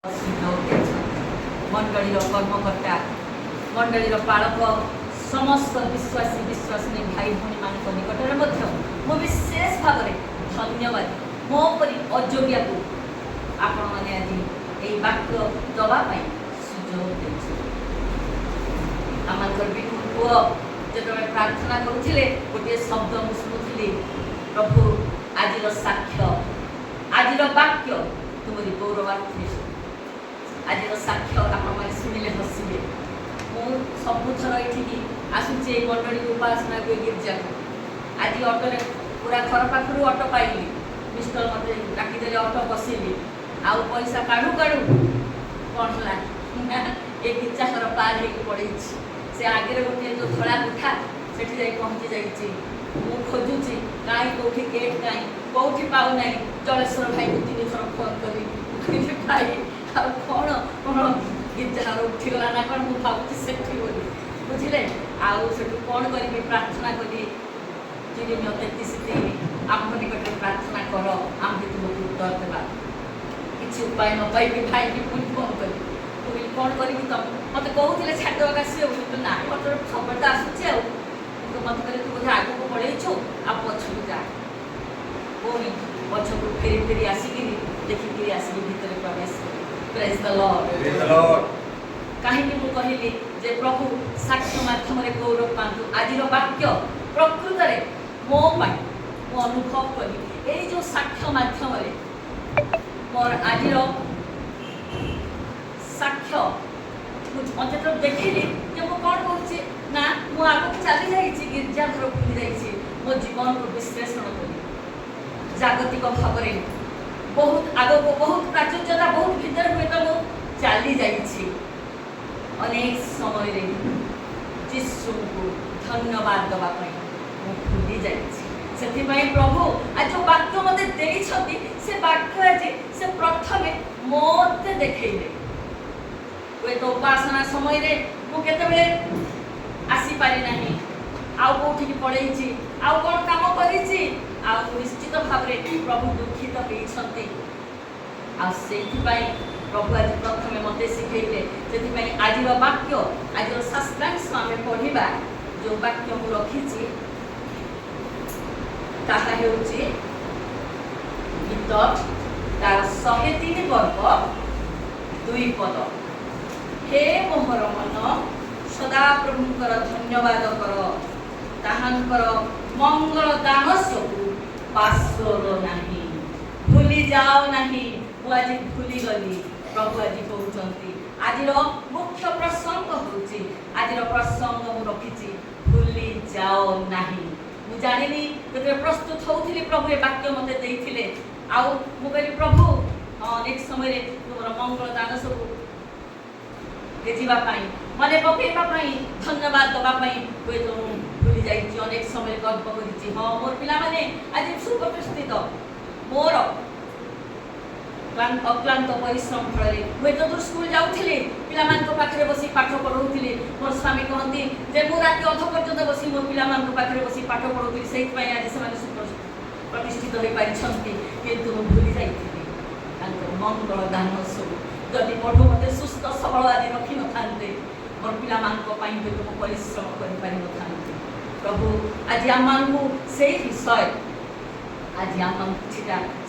मंडली कर्मकर्ता मंडली पालक समस्त विश्वासी विश्वासिनी भाई भाई मान निकट में विशेष भाव में धन्यवाद मोपरी अयोग्य को आपण मैंने आज ये वाक्य दवाई सुजोग आम पुआ जो प्रार्थना करुले गोटे शब्द मुझे शुणुली प्रभु आज साक्ष्य आज वाक्य तुमरी गौरवार्थी आज साक्ष्य आप शुणिले हसवे मु सबुथर ये आसूचे मंडली उपासना को गिरजा आज अटो पूरा घर पाखु अटो पाइली मिस्टर मत डाकिदे अटो बसैली आउ पैसा काढ़ू काढ़ू कौन है ये गिरजाघर पार हो पड़े से आगे गोटे जो धड़ा कोठा से पहुँची जाइए मु खोजुची कहीं कौटी गेट कहीं कौटी पाऊना जलेश्वर भाई को 3 थर फोन करी भाई कौन कौन गिरजार उठीगला ना कौन मुझे भावुँ से बुझे आउ कौन करी प्रार्थना करी जी मत आम निकट प्रार्थना कर आम भी तुमको उत्तर देवा किसी उपाय न पाई भाई की पुणी फोन करी कौन करी तुम मत कहते छाड़ आस ना मत सब तो आसूचे मत कहे तू बोधे आगे पड़ेचु आ पछक जा पुणी पछक फेरी फेरी आसिक देखिक आसिक भितर प्रवेश प्रेज द लॉर्ड कहीं कहली जे प्रभु साक्ष्य माध्यम गौरव पातु आज वाक्य प्रकृत मो मु अनुभव कली ये जो साक्ष्य माध्यम मोर आज साक्ष्य मत तो देखिली जे मु कौन करुचे ना मु आगे चली जाइए गिरजाघर खुली जाइए मो जीवन को विश्लेषण करी जागतिक भाव में बहुत आग को बहुत प्राचुर्यता बहुत भीतर हुए तो मु चली जाइए अनेक समय जीशु को धन्यवाद देवाई भूली जाइए प्रभु आज जो वाक्य मत से वाक्य आज से प्रथम मत देखले वे तो उपासना समय मुझे आसीपारी ना आउ कौटी पड़े आउ कौन काम कर निश्चित भाव में प्रभु दुखित होती प्रभु आज प्रथम मत शिखेले से आज वाक्य आज शास्त्रांश आम पढ़ा जो वाक्य मुझे रखी ताहा हेउची गीत तार 103 वर्ग 2 पद हे मोहर मन सदा प्रभुंकर धन्यवाद कर ताहांकर मंगल दान सबू पासर नाही भूली जाओ नाही मु आज भूली गली प्रभु आज कहते आज मुख्य प्रसंग होची आज प्रसंग मु रखी भूली जाओ नाही मु जानिनी जो प्रस्तुत होती प्रभु ये वाक्य मत देते आउ मुझे प्रभु नेक्स्ट समय तुम मंगल दान सब जावाई मन पकड़ाई धन्यवाद दवाई हुए तो भूली जाइए अनेक समय गर्व कर हाँ मोर पाने आज सुप्रतिष्ठित मोर अक्लांत परिश्रम फल हुए तो दूर स्कूल जाऊली पाखे बस पाठ पढ़ाऊली मोर स्वामी कहती जे मु रात अध पर्यटन बस मोर पाखे बस पाठ पढ़ाऊली से आज से प्रतिष्ठित हो पारी किंतु भूली जाइए मंगल दान सब जदि प्रभु मत सुस्थ सबल आज रखी न था मोर पाई तुम परिश्रम कर प्रभु आज आम से विषय आज आम किसी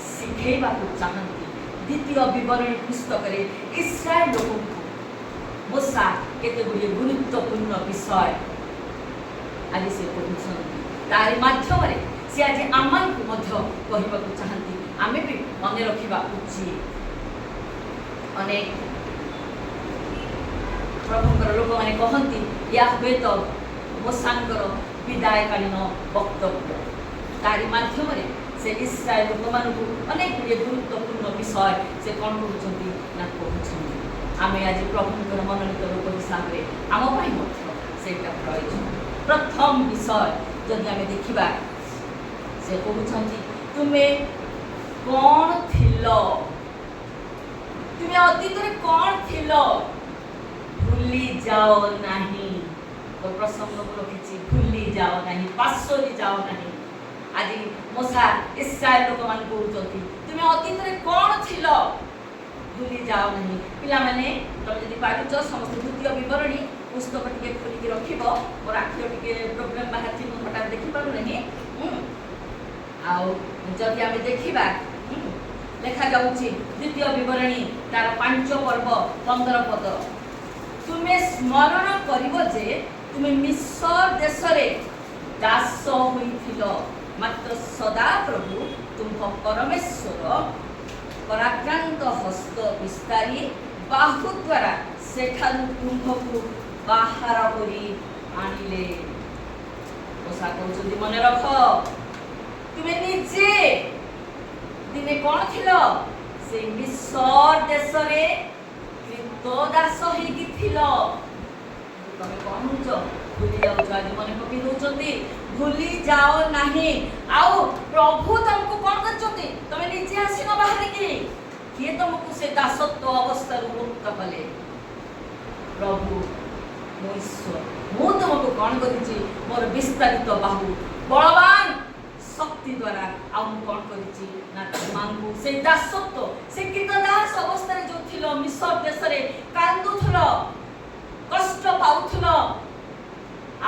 शिखेवा चाहती द्वितीय विवरणी पुस्तक इस्राएल लोक मूसा केते गुड़े गुरुत्वपूर्ण विषय आज से कहते तार माध्यम से आज आम को कहवा चाहती आम भी मन रखा उचित अनेक प्रभुंकर लोक मैंने कहती या हुए तो मूसांकर विदायकालीन वक्तव्य तारी माध्यम से इस्राएल लोक मानू अनेक गुड़े गुरुत्वपूर्ण विषय से कौन कहते आम आज प्रभुंकर मनोनीत लोक हिसाब से आम से प्रयोजन प्रथम विषय जदि आम देखा से कहते तुम्हें कौन थिल तुम्हें अतीत कौन थिल भूली जाओ नहीं तो प्रसंग को रखी भूली जाओ नहीं पासरी जाओ नहीं आज मूसा इस्राएल लोक मान कहते तुम्हें अतीत कौन थिल भूली जाओ नहीं पिला माने तुम जदि पारुच समस्त द्वितीय विवरणी पुस्तक टिके खोलिक रखिब मोर आखिर टिके प्रोब्लेम बाहर मु हटात देखि पारु नहीं आउ जदि आमे देखिबा लेखा जाउची द्वितीय विवरणी तार 5 पर्व 15 पद तुमे स्मरण करिवो जे तुमे मिस्र देश रे दास होइथिलो मात्र सदा प्रभु तुम परमेश्वर पराक्रांत हस्त विस्तारी बाहु द्वारा सेठारु तुमको बाहर करी आनिले ओसा कहउछथि मने रख तुमे निजे दिने कौन थिलो से मिस्र देश रे कृतदास होइकी थिलो तमे कौन हुचो भूली जाओ आज मने पकि दोचंती भूली जाओ नहीं आउ प्रभु तुमको कौन करचंती तमे निजे आसीनो बाहर की किए तुमको से दासत्व अवस्था मुक्त कले प्रभु मो ईश्वर मु तुमको कौन करिछि मोर विस्तारित बाहु बलवान शक्ति द्वारा आ कौन करिछि ना तुमको से दासत्व से कृतदास अवस्था रे जो थिलो मिस्र देश रे कांदुथलो कष्ट पाउथलो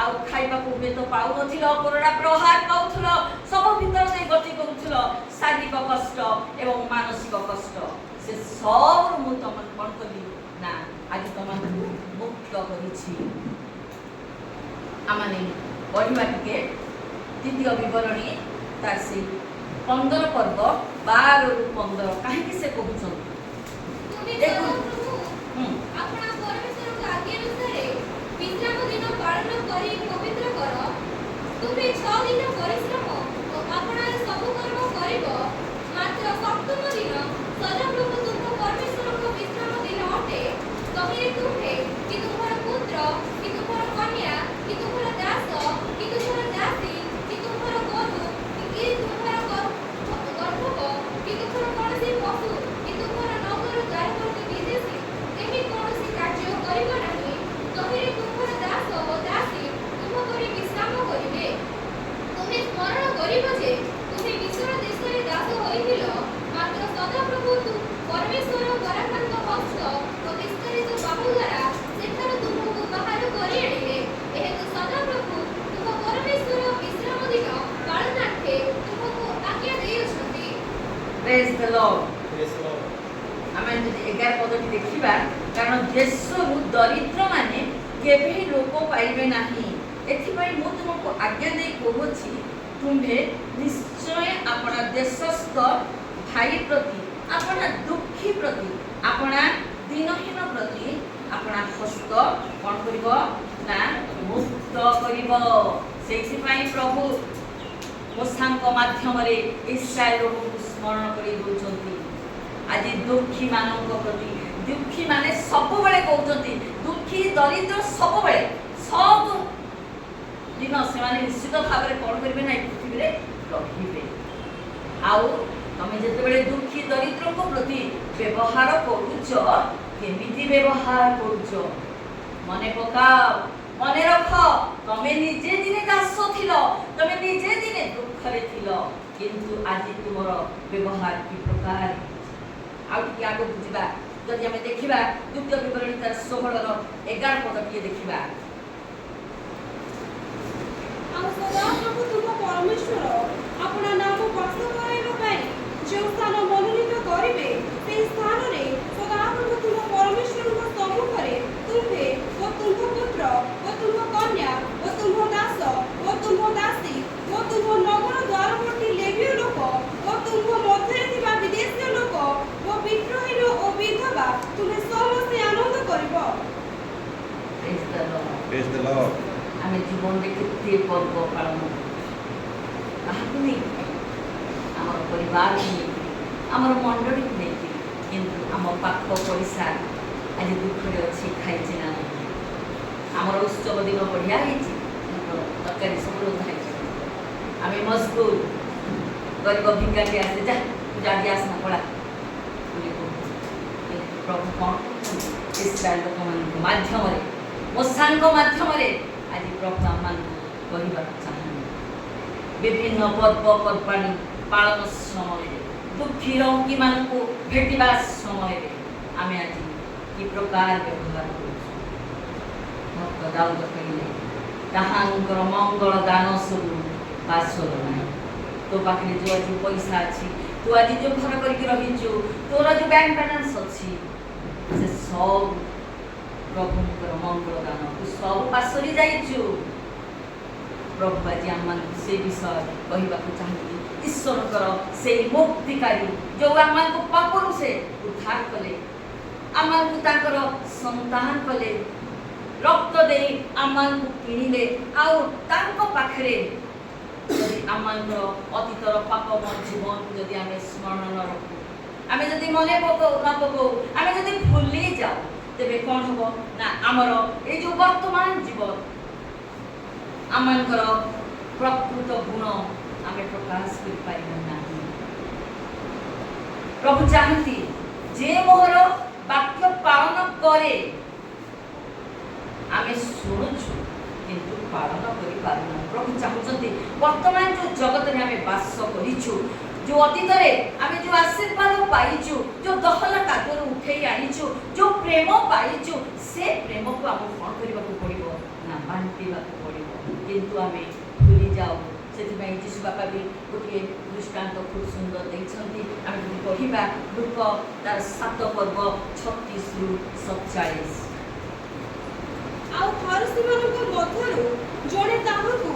आउ खाइबा को बे तो पाउ नथिलो कोरोना प्रहार पाउथलो सब भीतर से गति करूथलो शारीरिक कष्ट एवं मानसिक कष्ट से सब मु तुम कौन कली ना आज तुम मुक्त करिछि आमाने पढ़िबा टिके द्वितीय विवरणी तार से 15 पर्व 12 रु 15 काहे से कहउछन देखो अपना परमेश्वर को आज्ञा अनुसार विश्राम दिन पालन करी पवित्र कर तुमे 6 दिन परिश्रम अपना सब कर्म करिबो मात्र सप्तम दिन सदाप्रभु तुम परमेश्वर को विश्राम दिन अटे तहिरे तुम्हे कि तुम्हारा पुत्र कि तुम्हारा कन्या कि तुम्हारा दास कि तुम्हारा दासी कि तुम्हारा गोरु कि तुम्हारा गर्भक कि तुम्हारा कौनसी पशु कि तुम्हारा नगर द्वारवर्ती विदेशी एही कौनसी कार्य करिबो नाही तहिरे तुम्हारा दास ओ दासी तुम करी विश्राम करिबे तुमे स्मरण करिबो जे तुमे मिस्र देशरे दास होइथिलो मात्र सदाप्रभु परमेश्वर पराक्रांत हस्त ओ विस्तारित बाहु द्वारा सेठारु तुमको बाहर करि आनिबे एहेतु सदाप्रभु तुम परमेश्वर विश्राम दिन पालनार्थे तुमको आज्ञा देइछथि प्रेज द लॉर्ड आमे जदि 11 पदटी देखिबा कारण देशरु दरिद्र माने केबे लोक पाइबे नाही एथिपई मु तुमको आज्ञा दे कहउछि तुम्हे निश्चय अपना देशस्थ भाई प्रति अपना दुखी प्रति अपना दिनहीन प्रति अपना हस्त कौन करिबो ना मुक्त करिबो सेथिपई प्रभु मोसांक माध्यम रे इस्राएल को स्मरण करि दोचंती आज दुखी मानक प्रति दुखी माने सब बेले कहउचंती दुखी दरिद्र सब बेले सब दिन से माने निश्चित भाव रे कौन करिवे ना पृथ्वी रे रहिबे आउ तमे जते बेले दुखी दरिद्र को प्रति व्यवहार करूछ केमिति व्यवहार करूछ मने पकाओ मने रख तमे निजे दिने दास थिलो तमे निजे दिने दुख रे थिलो किंतु आज तुमर व्यवहार की प्रकार आउ कि आगो बुझिबा जदि हमें देखिबा द्वितीय विवरणी तार 16 रो 11 पद के देखिबा आ सदाप्रभु तुम परमेश्वर अपना नाम वास कराइबा पई जे स्थान मनोनीत करिवे से स्थान रे सदाप्रभु तुम परमेश्वर को सम्मुख रे तुमे ओ तुम पुत्र ओ तुम कन्या ओ तुम दास ओ तुम दासी ओ तुम नगर द्वारवर्ती लेवीय लोक ओ तुम मध्य थिबा विदेशी लोक ओ विद्रोही ओ विधवा तुमे समस्त आनंद करिवो प्रेज द लॉर्ड आमे जीवन रे केते पर्व पालन काहकु नै हमर परिवार नै हमर मंडली नै किंतु हम पाख पड़िसा आज दुख रे अछि खाइछि ना हमर उत्सव दिन बढ़िया हिछि तरकारी सब लोग खाइछि आमे मजबूर गरीब भिखारी आसे जा पूजा दियास ना पड़ा प्रभु कौन इस्राएल लोक माध्यम रे मोसांक माध्यम रे आज प्रभु आमान कहबा चाहनी विभिन्न पर्व पर्वाणी पालन समय दुखी रोगी मान को भेटिबा समय आमे आज कि प्रकार व्यवहार करूँ भक्त दाऊद कहले ताहांकर मंगल दान सब बासर ना तो पाखे जो आज पैसा अच्छी तू आज जो घर करके रहीचु तोर जो बैंक बैलेंस अच्छी से सब प्रभुंकर मंगल दान तू सब बासरी जाइचु प्रभु आज आम से विषय कहवाक चाहती ईश्वर से मुक्तिकारी जो आम पापरू से उद्धार कले आम संतान कले रक्त दे आम किणिले आखरे आम अतीतर पापम जीवन जदि आम स्मरण न रखू आम जदि मन न पकौ आम जदि भूली जाऊ तेरे कौन हम ना आमर ये जो वर्तमान जीवन आमर प्रकृत गुण आम प्रकाश कर प्रभु चाहती जे मोहर वाक्य पालन करे आम शुणुचु किंतु पालन करि पारुना प्रभु चाहते वर्तमान जो जगत में आम बास करिछु जो अतीत आम जो आशीर्वाद पाइचु जो दहला कादर उठे आनीचु जो प्रेम पाइचु से प्रेम को आम कौन करने पड़ो ना बांटा पड़ो किंतु आम भूली जाऊ से जीशु बापा भी गोटे दृष्टांत खूब सुंदर देखते आम जो पढ़ा लुक तार 7 पर्व 36 रु 47 ଆଉ ଫାରୁସୀମାନଙ୍କ ମଧ୍ୟରୁ ଜଣେ ତାହାଙ୍କୁ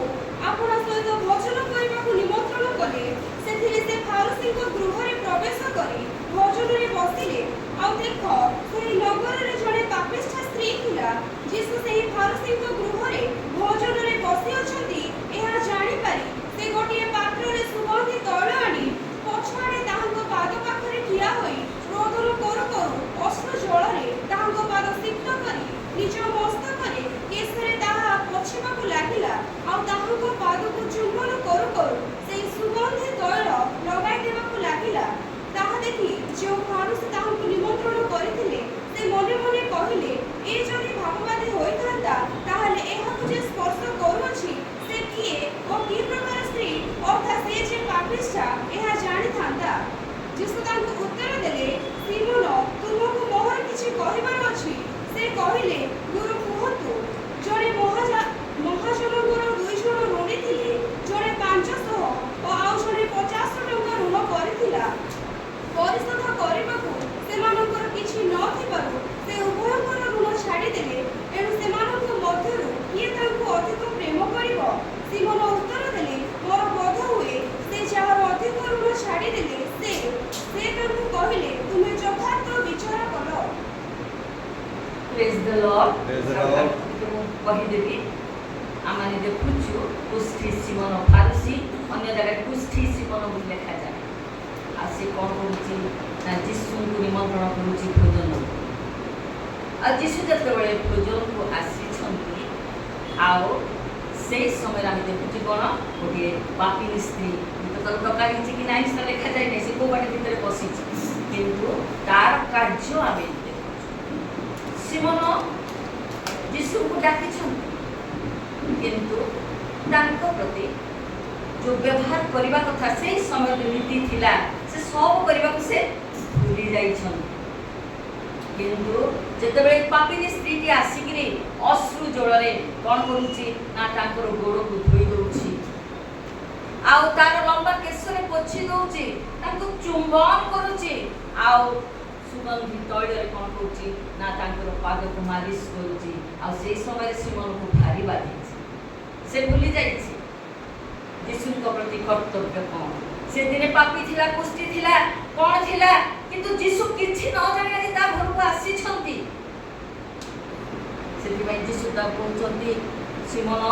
ଆପଣା ସହିତ ଭୋଜନ କରିବାକୁ ନିମନ୍ତ୍ରଣ କଲେ ସେଥିରେ ସେ ଫାରୁସୀଙ୍କ ଗୃହରେ ପ୍ରବେଶ କରି ଭୋଜନରେ ବସିଲେ ଆଉ ଦେଖ ସେହି ନଗରରେ ଜଣେ ପାପିଷ୍ଠ ସ୍ତ୍ରୀ ଥିଲା ଯୀଶୁ ସେହି ଫାରୁସୀଙ୍କ ଗୃହରେ ଭୋଜନରେ ବସି ଅଛନ୍ତି ଏହା ଜାଣିପାରି ସେ ଗୋଟିଏ ପାତ୍ରରେ ସୁଗନ୍ଧି ତୈଳ ଆଣି ପଛଆଡ଼େ ତାହାଙ୍କ ପାଦ ପାଖରେ ଠିଆ ହୋଇ ରୋଦନ କରୁ କରୁ ଅଶ୍ରୁ ଜଳରେ ତାହାଙ୍କ ପାଦ ସିକ୍ତ କରି ନିଜ ମସ୍ତକରେ କେଶରେ ତାହା ପୋଛିବାକୁ ଲାଗିଲା ଆଉ ତାହାଙ୍କ ପାଦକୁ ଚୁମ୍ବନ କରୁ କରୁ ସେହି ସୁଗନ୍ଧି ତୈଳ ଲଗାଇ ଦେବାକୁ ଲାଗିଲା ତାହା ଦେଖି ଯେଉଁ ଫାରୁସୀ ତାହାଙ୍କୁ ନିମନ୍ତ୍ରଣ କରିଥିଲେ ସେ ମନେ ମନେ କହିଲେ ଏ ଯଦି ଭାବବାଦୀ ହୋଇଥାନ୍ତା ତାହେଲେ ଏହାକୁ ଯେ ସ୍ପର୍ଶ କରୁଅଛି ସେ କିଏ ଓ କି ପ୍ରକାର ସ୍ତ୍ରୀ ଅର୍ଥାତ୍ ସେ ଯେ ପାପିଷ୍ଠା ଏହା ଜାଣିଥାନ୍ତା ଯୀଶୁ ତାଙ୍କୁ ଉତ୍ତର ଦେଲେ ସିମୋନ ତୁମକୁ ମୋହର କିଛି କହିବାର ଅଛି ସେ କହିଲେ ଗୁରୁ କୁହନ୍ତୁ ଜଣେ ମହାଜନଙ୍କର 2 ଜଣ ଋଣୀ ଥିଲେ ଜଣେ 500 ଓ ଆଉ ଜଣେ 50 ଟଙ୍କା ଋଣ କରିଥିଲା ପରିଶୋଧ କରିବାକୁ ସେମାନଙ୍କର କିଛି ନଥିବାରୁ ସେ ଉଭୟଙ୍କର ଋଣ ଛାଡ଼ିଦେଲେ ଏଣୁ ସେମାନଙ୍କ ମଧ୍ୟରୁ କିଏ ତାଙ୍କୁ ଅଧିକ ପ୍ରେମ କରିବ ସିମୋନ ଉତ୍ତର ଦେଲେ ମୋର ବୋଧ ହୁଏ ସେ ଯାହାର ଅଧିକ ଋଣ ଛାଡ଼ିଦେଲେ ସେ ତାଙ୍କୁ କହିଲେ ତୁମେ ଯଥାର୍ଥ ବିଚାର କର। Praise the Lord. Praise the Lord. कहीदेवी आम देखुचु कुष्ठी सिमन फारुसी अन्य जगह कुष्ठी सिमन बोली लिखा जाए आ से कौन करुच्ची जीशु को निमंत्रण करुच्ची भोजन आ जीशु जिते भोजन को आसी आओ से समय आम देखुची कौन गोटे पापिनी स्त्री तो प्रकार कि ना सेटा लिखा जाए नहीं से कौ बाटे भितर बसी किंतु तार कार्य आम देखुचु सिमन जीशु को डाकी किंतु तांको प्रति जो व्यवहार करने कथा से समय जो नीति थिला से सब करने को से भूली जाइछन किंतु जेतेबेले पापिनी स्त्री की आसिकरी अश्रु जଳରେ कौन करूची ना तांकर गोड़ को धोई दउची आउ तार लंबा केशरे पोछि दउची तांको चुंबन करूची आउ सुगंधी तैଳରେ कौन करूची ना तांकर पाद को मालिश करूची आ से समय सिमन को भारी बाधी से भूली जाइछि यीशु को प्रति कर्तव्य कौन से दिने पापी थिला कुष्ठी थिला कौन थिला किंतु यीशु किछि न जानि ता घर को आसी छंती सेति में यीशु ता कहउछंती सिमन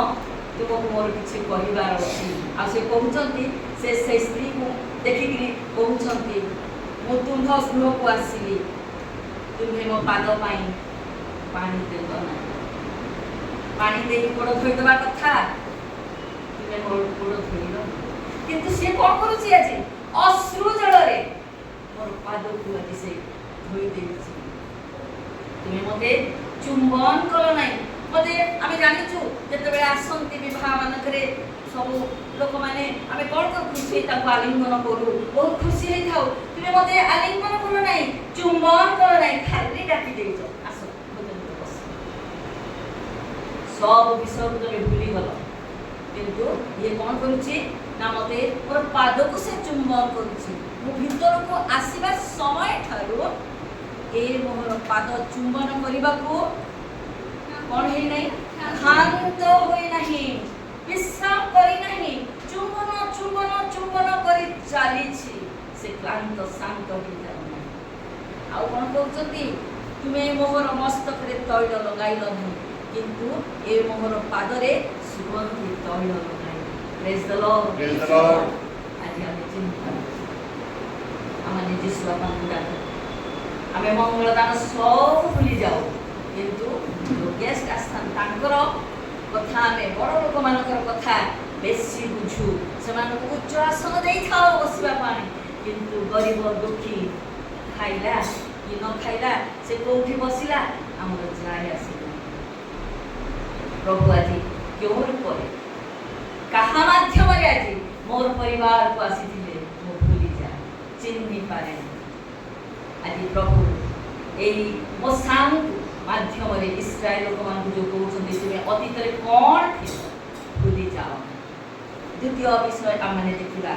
तुमको मोर किछि कहिबार अछि आ से कहउछंती से स्त्री को देखिकरी कहउछंती मो तुम गृह को आसिली तुम्हें मो पाद पाई पानी देव ना पानी दे गोड़ धोईदेवा कथा तुम्हें मोर गोड़ धोइल किंतु से कौन करुची आज अश्रु जଳରେ मोर पाद को आज से धोई देछि तुम्हें मते चुंबन कल नाही मते आमे जानिछु जेतेबेले आसंती विवाह मानकरे सब लोक माने आमे कोन को खुशी ताको आलिंगन करू बहुत खुशी हे थाउ तुम्हें मते आलिंगन करो नहीं, चुम्बन करो नहीं, खाली डाकी देइछ आस भोजन करे बस। सब विषय तुम भूली गल, किंतु ये कौन करुची ना मते मोर पाद को से चुम्बन करुची। मु भीतर को आसीबा समय ठारू ए मोर पाद चुम्बन करिबा को कौन है नहीं, शांत होई नहीं, विश्राम करी नहीं, चुम्बन चुम्बन चुम्बन करी चालीछि, से क्लांत शांत हो जाए। आउ कौन कहउछंती तुमे मोहर मस्तक रे तैल लगाइल नहीं, किंतु ए मोहर पादरे सुगंधी तैल लगाइल। Praise the Lord, Praise the Lord. आज आमे चिंता आमे जिस बापा दान आमे मंगल दान सब भूली जाओ, किंतु जो गेस्ट आस्थान तांकर कथा आमे बड़ लोक मानकर कथा बेसी बुझू, सेमानक उच्च आसन देई थाओ बसिबा पानी, किंतु गरीब दुखी खाइला कि न खाइला से कोठी बसिला हमर जाय आसिला। प्रभु आज क्यों रूपरे कहा माध्यम रे आज मोर परिवार को आसीथिले मो भूली जा चिन्हि पारे। आज प्रभु एई मो सांग माध्यम रे इस्राएल लोक मान जो कहउछन तुमे अतीत रे कोन थिल भूली जाओ। द्वितीय विषय आमने देखिबा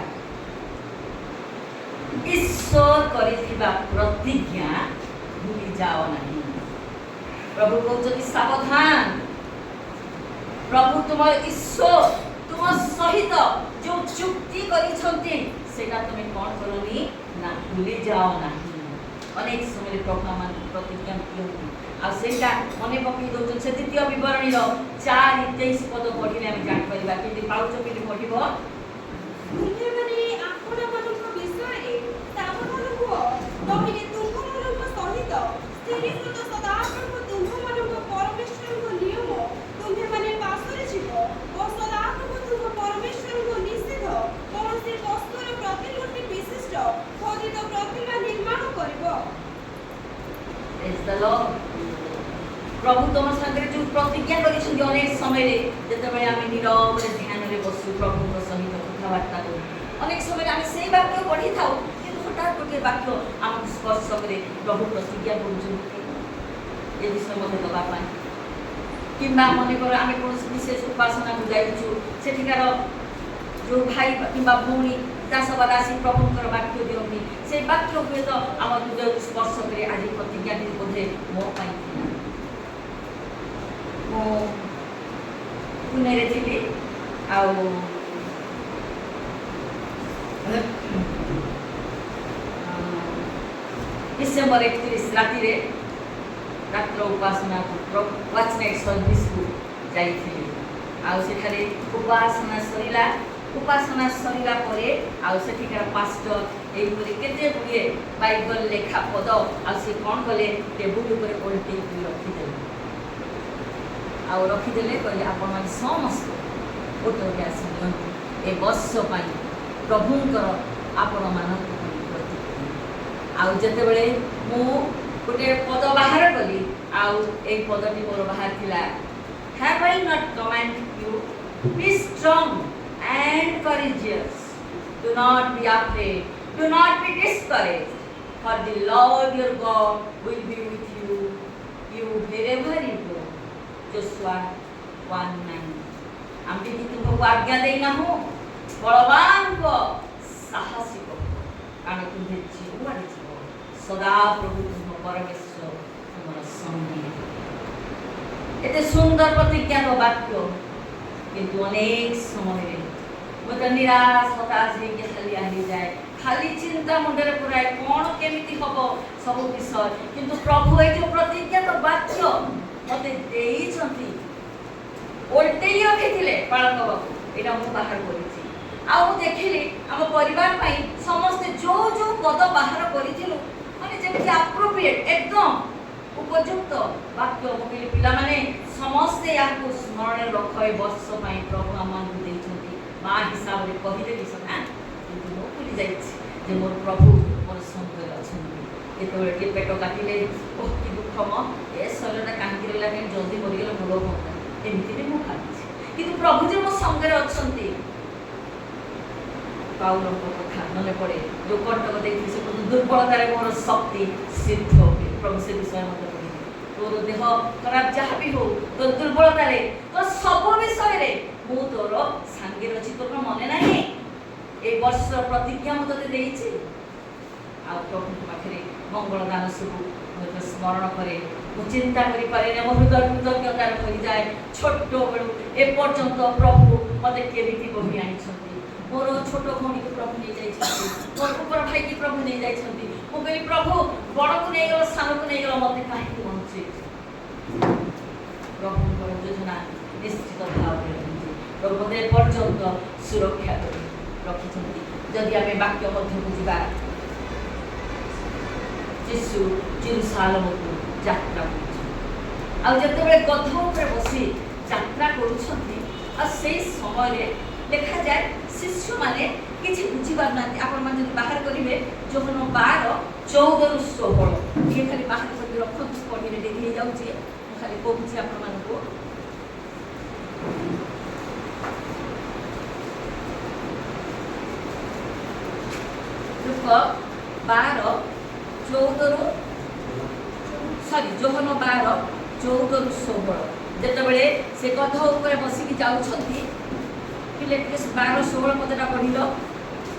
ईश्वर करिथिबा प्रतिज्ञा भूली जाओ नहीं। प्रभु कहउछन सावधान, प्रभु तुम ईश्वर तुम सहित जो चुक्ति करिछंती सेटा तुम कोन करनी ना भूली जाओ नहीं। अनेक समय प्रभु मान प्रतिज्ञा कियंती आ सेटा मने पकई दउछ से द्वितीय विवरणी रो 4:23 पद पढिले हम जान परिबा कि पाउच पिली पढिबो। तुमे माने आपण ମାନଙ୍କ विषୟରେ सावधान हुଅ, ନହେଲେ ତୁମମାନଙ୍କ ସହିତ ସ୍ଥିରୀକୃତ ସଦାପ୍ରଭୁ ତୁମମାନଙ୍କ ପରମେଶ୍ୱରଙ୍କ ନିୟମ ତୁମ୍ଭେମାନେ ପାଶରେ ଯିବ ଓ ସଦାପ୍ରଭୁ ତୁମ ପରମେଶ୍ୱରଙ୍କ ନିଷେଧ କୌଣସି ବସ୍ତୁର ପ୍ରତିମୂର୍ତ୍ତି ବିଶିଷ୍ଟ ଖୋଦିତ ପ୍ରତିମା ନିର୍ମାଣ କରିବ। Praise the Lord. प्रभु तुम संगे जो प्रतिज्ञा करिछन अनेक समय रे जेतेबेले आमे नीरव रे ध्यान रे बसु प्रभु को सहित कथावार्ता करू, अनेक समय आमे सेही वाक्य पढी थाउ, किंतु हठात गोटे वाक्य आमक स्पर्श करे प्रभु प्रतिज्ञा करूछन ए विषय मते दबा पाए किंबा मने कर आमे कोन विशेष उपासना को जाइछु सेठिकार जो भाई किंबा भौणी दासवादासी प्रभुଙ୍କର वाक्य दियंती से वाक्य हुए तो आम हृदय स्पर्श करे आज प्रतिज्ञा बोधे मो पाई मो पुणे रे थिली आ डिसेम्बर 31 राति रे रात्र उपासना वाच नाइट सर्विस को जाइथिली आ सेठारे उपासना सरिला परे आ सेठिकार पास्टर एइपरि केते गुए बाइबल लेखा पद आ से कोन कले टेबुल ऊपर उल्टी रखि देले आ रखि देले कहले आपण मन समस्त ओटो ग्यास नियंतु ए वर्ष पाई प्रभुंकर आपण मानक आ जते बेले मु गोटे पद बाहर कली आ ए पदटी मोर बाहर थिला Have I not commanded you? Be strong and courageous. Do not be afraid. Do not be discouraged. For the Lord your God will be with you wherever you go. Joshua 1:9. आमके कि तुमको आज्ञा देना हो बलवान को साहसी को कारण तुम्हें जीवन सदा प्रभु तुम परमेश्वर तुम्हारा संगी। एते सुंदर प्रतिज्ञा वाक्य किंतु अनेक समय मत निराश हताश होके खाली आही जाए, खाली चिंता मुंडरे पुराए कौन केमिति हबो सब विषय, किंतु प्रभु ए जो प्रतिज्ञा वाक्य मते देई छथि ओल्टेई रखिथिले पालन बाबू एटा मु बाहर करिछि आ मु देखिली हम परिवार पई समस्त जो जो पद बाहर करिथिलु माने जेमिति एप्रोप्रिएट एकदम उपयुक्त वाक्य मुकिल पिला माने समस्त याको स्मरण रखय वर्ष पई प्रभु आमान देइछथि मा हिसाब रे कहि देली सना किंतु मो भूली जाइछि जे मोर प्रभु मोर संग अछन्ति एतबे के पेट काटिले ओ कि दुख म ए शरीरटा कांति रहला के जल्दी मरि गेल भलो होता एमिति भी मु भाबिछि किंतु प्रभु जे मो संग रे अछन्ति ପାଉଲଙ୍କ କଥା ମନେ ପଡ଼େ ଯେଉଁ କଣ୍ଟକ ଦେଇଥିଲେ ସେ କହନ୍ତି ଦୁର୍ବଳତାରେ ମୋର ଶକ୍ତି ସିଦ୍ଧ ହୁଏ। ପ୍ରଭୁ ସେ ବିଷୟ ମୋତେ କହିଲେ ତୋର ଦେହ ଖରାପ ଯାହା ବି ହଉ ତୋର ଦୁର୍ବଳତାରେ ତୋର ସବୁ ବିଷୟରେ ମୁଁ ତୋର ସାଙ୍ଗରେ ଅଛି। ତୋର ମନେ ନାହିଁ ଏ ବର୍ଷର ପ୍ରତିଜ୍ଞା ମୁଁ ତୋତେ ଦେଇଛି। ଆଉ ପ୍ରଭୁଙ୍କ ପାଖରେ ମଙ୍ଗଳ ଦାନ ସବୁ ମୁଁ ସ୍ମରଣ କରେ। ମୁଁ ଚିନ୍ତା କରିପାରେନି ମୋ ହୃଦୟ କୃତଜ୍ଞତାରେ ଭରିଯାଏ। ଛୋଟବେଳୁ ଏପର୍ଯ୍ୟନ୍ତ ପ୍ରଭୁ ମୋତେ କେମିତି ବହି ଆଣିଛନ୍ତି। ମୋର ଛୋଟ ଭଉଣୀକୁ ପ୍ରଭୁ ନେଇଯାଇଛନ୍ତି, ମୋର ଉପର ଭାଇକି ପ୍ରଭୁ ନେଇଯାଇଛନ୍ତି। ମୁଁ କହିଲି ପ୍ରଭୁ ବଡ଼କୁ ନେଇଗଲ ସାନକୁ ନେଇଗଲ ମୋତେ କାହିଁକି ବଞ୍ଚେଇଛି। ପ୍ରଭୁଙ୍କର ଯୋଜନା ନିଶ୍ଚିତ ଭାବରେ ରହିଛି। ପ୍ରଭୁ ମୋତେ ଏପର୍ଯ୍ୟନ୍ତ ସୁରକ୍ଷା କରି ରଖିଛନ୍ତି। ଯଦି ଆମେ ବାକ୍ୟ ମଧ୍ୟକୁ ଯିବା ଯୀଶୁ ଜେରୁସାଲେମକୁ ଯାତ୍ରା କରୁଛନ୍ତି। ଆଉ ଯେତେବେଳେ ଗଧ ଉପରେ ବସି ଯାତ୍ରା କରୁଛନ୍ତି ଆଉ ସେଇ ସମୟରେ ଲେଖାଯାଏ ଶିଶୁମାନେ କିଛି ବୁଝିପାରୁନାହାନ୍ତି। ଆପଣମାନେ ଯଦି ବାହାର କରିବେ ଯୋହନ 12:14-16 ଇଏ ଖାଲି ବାହାର କରିକି ରଖନ୍ତୁ, ପଢ଼ିଲେ ଡେରି ହେଇଯାଉଛି। ମୁଁ ଖାଲି କହୁଛି ଆପଣମାନଙ୍କୁ। ଯୋହନ 12:14-16 ଯେତେବେଳେ ସେ ଗଧ ଉପରେ ବସିକି ଯାଉଛନ୍ତି, ପିଲେ ଟିକେ 12-16 ପଦଟା ପଢ଼ିଲ।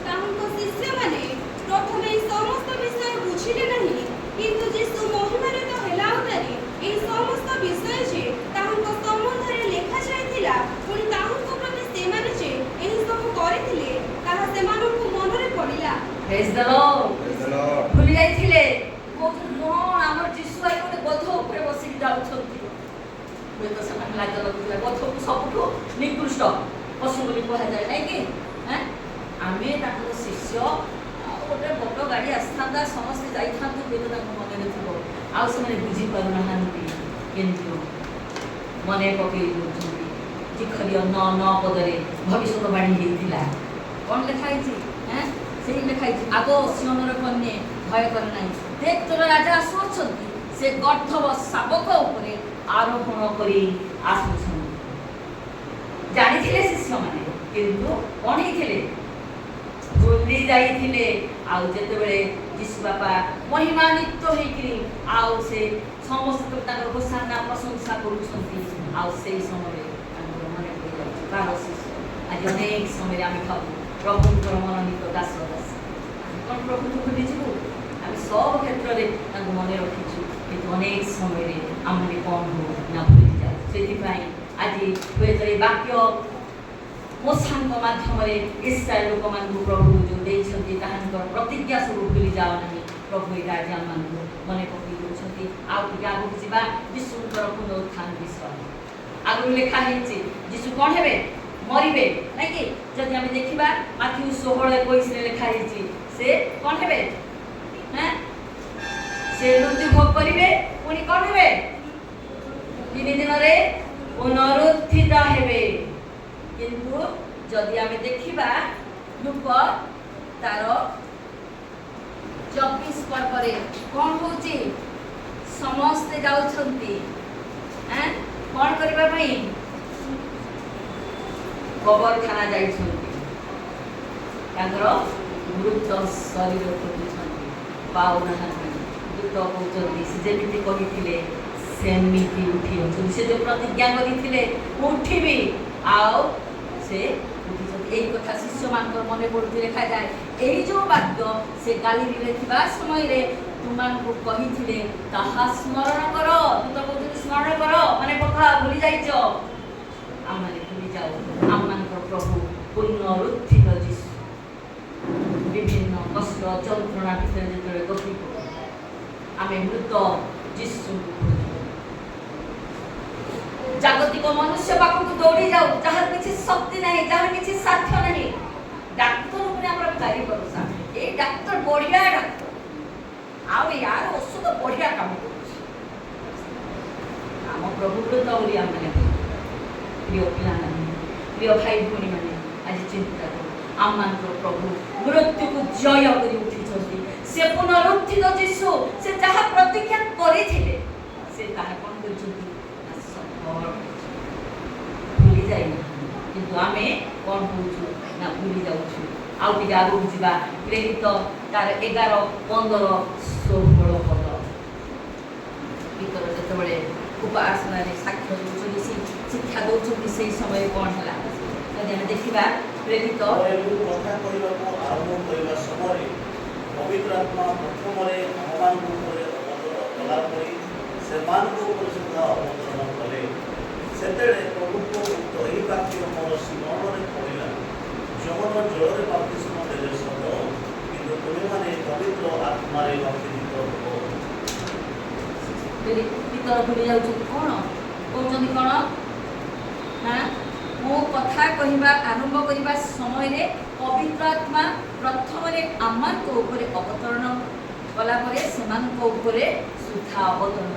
ତାହାଙ୍କ ଶିଷ୍ୟମାନେ ପ୍ରଥମେ ଏହି ସମସ୍ତ ବିଷୟ ବୁଝିଲେ ନାହିଁ, କିନ୍ତୁ ଯୀଶୁ ମହିମାନ୍ୱିତ ହେଲା ଉତ୍ତାରେ ଏହି ସମସ୍ତ ବିଷୟ ଯେ ତାହାଙ୍କ ସମ୍ବନ୍ଧରେ ଲେଖାଯାଇଥିଲା, ପୁଣି ତାହାଙ୍କ ପ୍ରତି ସେମାନେ ଯେ ଏହି ସବୁ କରିଥିଲେ ତାହା ସେମାନଙ୍କୁ ମନରେ ପଡ଼ିଲା। ପ୍ରେଜ୍ ଦ ଲର୍ଡ। ଭୁଲି ଯାଇଥିଲେ କଣ ଆମର ଯୀଶୁ ଆଇ ଗୋଟେ ଗଧ ଉପରେ ବସିକି ଯାଉଛନ୍ତି। ହୁଏତ ସେମାନେ ଲାଜ ଲାଗୁଥିଲା। ଗଧକୁ ସବୁଠୁ ନିକୃଷ୍ଟ ପଶୁ ବୋଲି କୁହାଯାଏ ନାଇଁ କି? ଆମେ ତାଙ୍କର ଶିଷ୍ୟ। ଗୋଟେ ବଡ଼ ଗାଡ଼ି ଆସିଥାନ୍ତା, ସମସ୍ତେ ଯାଇଥାନ୍ତୁ, ହୁଏତ ତାଙ୍କ ମନରେ ଥିବ। ଆଉ ସେମାନେ ବୁଝିପାରୁନାହାନ୍ତି, କିନ୍ତୁ ମନେ ପକେଇ ଦେଉଛନ୍ତି। ଜିଖରିୟ 9:9 ପଦରେ ଭବିଷ୍ୟତବାଣୀ ହେଇଥିଲା। କ'ଣ ଲେଖା ହେଇଛି? ସେଇ ଲେଖା ହେଇଛି, ଆଗ ସିଓନର କନ୍ୟା ଭୟ କରେ ନାହିଁ, ଦେଖ ତୋର ରାଜା ଆସୁଅଛନ୍ତି, ସେ ଗର୍ଦ୍ଧବ ଶାବକ ଉପରେ ଆରୋହଣ କରି ଆସୁଛନ୍ତି। ଜାଣିଥିଲେ ଶିଷ୍ୟମାନେ, କିନ୍ତୁ କ'ଣ ହେଇଥିଲେ? ଭୁଲି ଯାଇଥିଲେ। ଆଉ ଯେତେବେଳେ ଯୀଶୁ ବାପା ମହିମାନ୍ୱିତ ହେଇକିରି ଆଉ ସେ ସମସ୍ତ ତାଙ୍କର ହୋଶାନା ପ୍ରଶଂସା କରୁଛନ୍ତି, ଆଉ ସେଇ ସମୟରେ ତାଙ୍କର ମନେ ପଡ଼ିଯାଉଛି ତାର ଶିଷ୍ୟ। ଆଜି ଅନେକ ସମୟରେ ଆମେ ଭାବୁ ପ୍ରଭୁଙ୍କର ମନୋନୀତ ଦାସ ଦାସ, କ'ଣ ପ୍ରଭୁଙ୍କୁ ଭୁଲିଯିବୁ? ଆମେ ସବୁ କ୍ଷେତ୍ରରେ ତାଙ୍କୁ ମନେ ରଖିଛୁ, କିନ୍ତୁ ଅନେକ ସମୟରେ ଆମେ କ'ଣ ହଉ ନା ଭୁଲିଯାଉ। ସେଥିପାଇଁ ଆଜି ହୁଏତ ଏ ବାକ୍ୟ ମୋ ସାଙ୍ଗ ମାଧ୍ୟମରେ ଇସ୍ରାଏଲ ଲୋକମାନଙ୍କୁ ପ୍ରଭୁ ଯେଉଁ ଦେଇଛନ୍ତି ତାହାଙ୍କର ପ୍ରତିଜ୍ଞା ସବୁ ଭୁଲି ଯାଅ ନାହିଁ। ପ୍ରଭୁ ଏଇଟା ଆଜି ଆମମାନଙ୍କୁ ମନେ ପକାଇ ଦେଉଛନ୍ତି। ଆଉ ଟିକେ ଆଗକୁ ଯିବା ଯୀଶୁଙ୍କର ପୁନରୁତ୍ଥାନ ବିଷୟରେ। ଆଗରୁ ଲେଖା ହେଇଛି ଯୀଶୁ କ'ଣ ହେବେ? ମରିବେ ନାଇଁ କି? ଯଦି ଆମେ ଦେଖିବା ମାଥ୍ୟୁ 16:21 ଲେଖା ହେଇଛି ସେ କ'ଣ ହେବେ? ସେ ମୃତ୍ୟୁ ଭୋଗ କରିବେ, ପୁଣି କ'ଣ ହେବେ? 3 ଦିନରେ ପୁନରୁତ୍ଥିତ ହେବେ। କିନ୍ତୁ ଯଦି ଆମେ ଦେଖିବା ଲୁକ ତାର 24 ପର୍ବରେ କ'ଣ ହଉଛି? ସମସ୍ତେ ଯାଉଛନ୍ତି କ'ଣ କରିବା ପାଇଁ? କବରଖାନା ଯାଇଛନ୍ତି। ତାଙ୍କର ମୃତ ଶରୀର ଖୋଜୁଛନ୍ତି, ପାଉନାହାନ୍ତି। ଦୂତ କହୁଛନ୍ତି ସେ ଯେମିତି କହିଥିଲେ ସେମିତି ଉଠି ଅଛନ୍ତି। ସେ ଯେଉଁ ପ୍ରତିଜ୍ଞା କରିଥିଲେ ଉଠିବି, ଆଉ ସେ ଉଠିଛନ୍ତି। ଏହି କଥା ଶିଷ୍ୟମାନଙ୍କର ମନେ ପଡ଼ୁଛି। ଲେଖାଯାଏ ଏହି ଯେଉଁ ବାକ୍ୟ ସେ ଗାଲିଲୀରେ ଥିବା ସମୟରେ ତୁମମାନଙ୍କୁ କହିଥିଲେ ତାହା ସ୍ମରଣ କର। ଦୂତ କହୁଛନ୍ତି ସ୍ମରଣ କର, ମାନେ କଥା ଭୁଲି ଯାଇଛ। ଆମମାନେ ଭୁଲି ଯାଉ ଆମମାନଙ୍କର ପ୍ରଭୁ ପୁନରୁତ୍ଥିତ ଯୀଶୁ ବିଭିନ୍ନ କଷ୍ଟ ଯନ୍ତ୍ରଣା ଭିତରେ ଯେତେବେଳେ ଗତି କରୁ ଆମେ ମୃତ ଯୀଶୁଙ୍କୁ ଖୋଜୁ। ଜାଗତିକ ମନୁଷ୍ୟ ପାଖକୁ ଦୌଡ଼ି ଯାଉ, ଯାହାର କିଛି ଶକ୍ତି ନାହିଁ, ଯାହାର କିଛି ସାଧ୍ୟ ନାହିଁ। ଡାକ୍ତର ଉପରେ ଆମର ଭାରି ଭରସା। ଏଇ ଡାକ୍ତର ବଢ଼ିଆ ଡାକ୍ତର, ଆଉ ୟାର ଔଷଧ ବଢ଼ିଆ କାମ କରୁଛି। ଆମ ପ୍ରଭୁ ମୃତ ବୋଲି ଆମେ ପ୍ରିୟ ପିଲାମାନେ, ପ୍ରିୟ ଭାଇ ଭଉଣୀମାନେ ଆଜି ଚିନ୍ତା କରୁ। ଆମମାନଙ୍କର ପ୍ରଭୁ ମୃତ୍ୟୁକୁ ଜୟ କରି ଉଠିଛନ୍ତି। ସେ ପୁନରୁତ୍ଥିତ ଯୀଶୁ, ସେ ଯାହା ପ୍ରତିଜ୍ଞା କରିଥିଲେ ସେ ତାହା କ'ଣ କରିଛନ୍ତି? ଭୁଲି ଯାଇନା। କିନ୍ତୁ ଆମେ କ'ଣ କହୁଛୁ ନା ଭୁଲି ଯାଉଛୁ। आउ टिके आगु जिबा प्रेरित तार 11 15 16 पद भीतर जेतबेले उपासना रे साक्ष्य दउछन्ती शिक्षा दउछन्ती सेही समय कोन हला यदि हम देखिबा प्रेरित କଥା କହିବାକୁ ଆରମ୍ଭ କରିବା ସମୟରେ ପବିତ୍ର ଆତ୍ମା ପ୍ରଥମରେ ଆମମାନଙ୍କ ଉପରେ ଅବତରଣ କଲା ପରି ସେମାନଙ୍କ ଉପରେ ସୁଦ୍ଧା ଅବତରଣ କଲେ। ସେତେବେଳେ ପ୍ରଭୁଙ୍କ ଉକ୍ତ ଏହି ବାକ୍ୟ ମୋର ସ୍ମରଣରେ ପଡ଼ିଲା, ଯହନ ଜଳରେ ବାପ୍ତିସ୍ମ ଦେଲେ ସତ, କିନ୍ତୁ ତୁମେମାନେ ପବିତ୍ର ଆତ୍ମାରେ ବାପ୍ତିସ୍ମ ହେବ। ଭିତର ଭୁଲି ଯାଉଛନ୍ତି କ'ଣ କହୁଛନ୍ତି କ'ଣ ନା ମୁଁ କଥା କହିବା ଆରମ୍ଭ କରିବା ସମୟରେ ପବିତ୍ର ଆତ୍ମା ପ୍ରଥମରେ ଆମମାନଙ୍କ ଉପରେ ଅବତରଣ କଲା ପରେ ସେମାନଙ୍କ ଉପରେ ସୁଦ୍ଧା ଅବତରଣ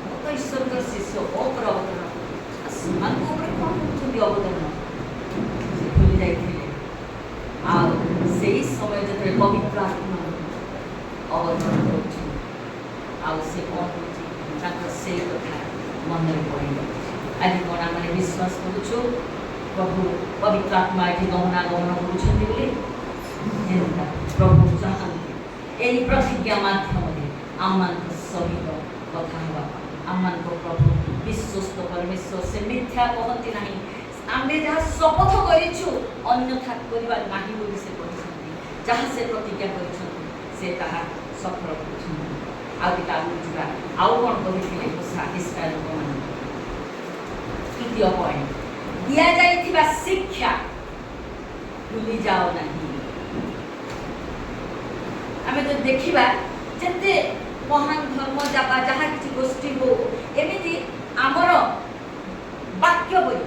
ମୁଁ ତ ଈଶ୍ୱରଙ୍କର ଶିଷ୍ୟ ଉପରେ ଅବତରଣ ସେମାନଙ୍କ ଉପରେ କ'ଣ କରୁଛନ୍ତି ଅବତରଣ ସେ ଭୁଲି ଯାଇଥିଲେ। ଆଉ ସେଇ ସମୟ ଯେତେବେଳେ ପବିତ୍ର ଆତ୍ମା ଅବତରଣ କରୁଛନ୍ତି ଆଉ ସେ କ'ଣ କରୁଛି ତାଙ୍କର ସେଇ କଥା ମନରେ ପଡ଼ିବ। ଆଜି କ'ଣ ଆମେ ବିଶ୍ୱାସ କରୁଛୁ ପ୍ରଭୁ ପବିତ୍ର ଆତ୍ମା ଏଠି ଗମନାଗମନ କରୁଛନ୍ତି ବୋଲି ଯେନ୍ତା ପ୍ରଭୁ ଚାହାନ୍ତି ଏହି ପ୍ରତିଜ୍ଞା ମାଧ୍ୟମରେ ଆମମାନଙ୍କ ସହିତ କଥା ହେବା ପାଇଁ। ଆମମାନଙ୍କ ପ୍ରଭୁ ବିଶ୍ୱସ୍ତ ପରମେଶ୍ୱର, ସେ ମିଥ୍ୟା କହନ୍ତି ନାହିଁ। ଆମେ ଯାହା ଶପଥ କରିଛୁ ଅନ୍ୟଥା କରିବା ନାହିଁ ବୋଲି ସେ କହିଛନ୍ତି। ଯାହା ସେ ପ୍ରତିଜ୍ଞା କରିଛନ୍ତି ସେ ତାହା ସଫଳ କରୁଛନ୍ତି। ଆଉ ଟିକେ ଆଗକୁ ଯିବା। ଆଉ କ'ଣ କହିଥିଲେ ଇସ୍ରାଏଲ ଲୋକମାନଙ୍କୁ? ତୃତୀୟ ପଏଣ୍ଟ, ଦିଆଯାଇଥିବା ଶିକ୍ଷା ଭୁଲି ଯାଅ ନାହିଁ। ଆମେ ଯଦି ଦେଖିବା ଯେତେ ମହାନ ଧର୍ମ ଯାବା ଯାହା କିଛି ଗୋଷ୍ଠୀ ହଉ ଏମିତି ଆମର ବାକ୍ୟ ବହି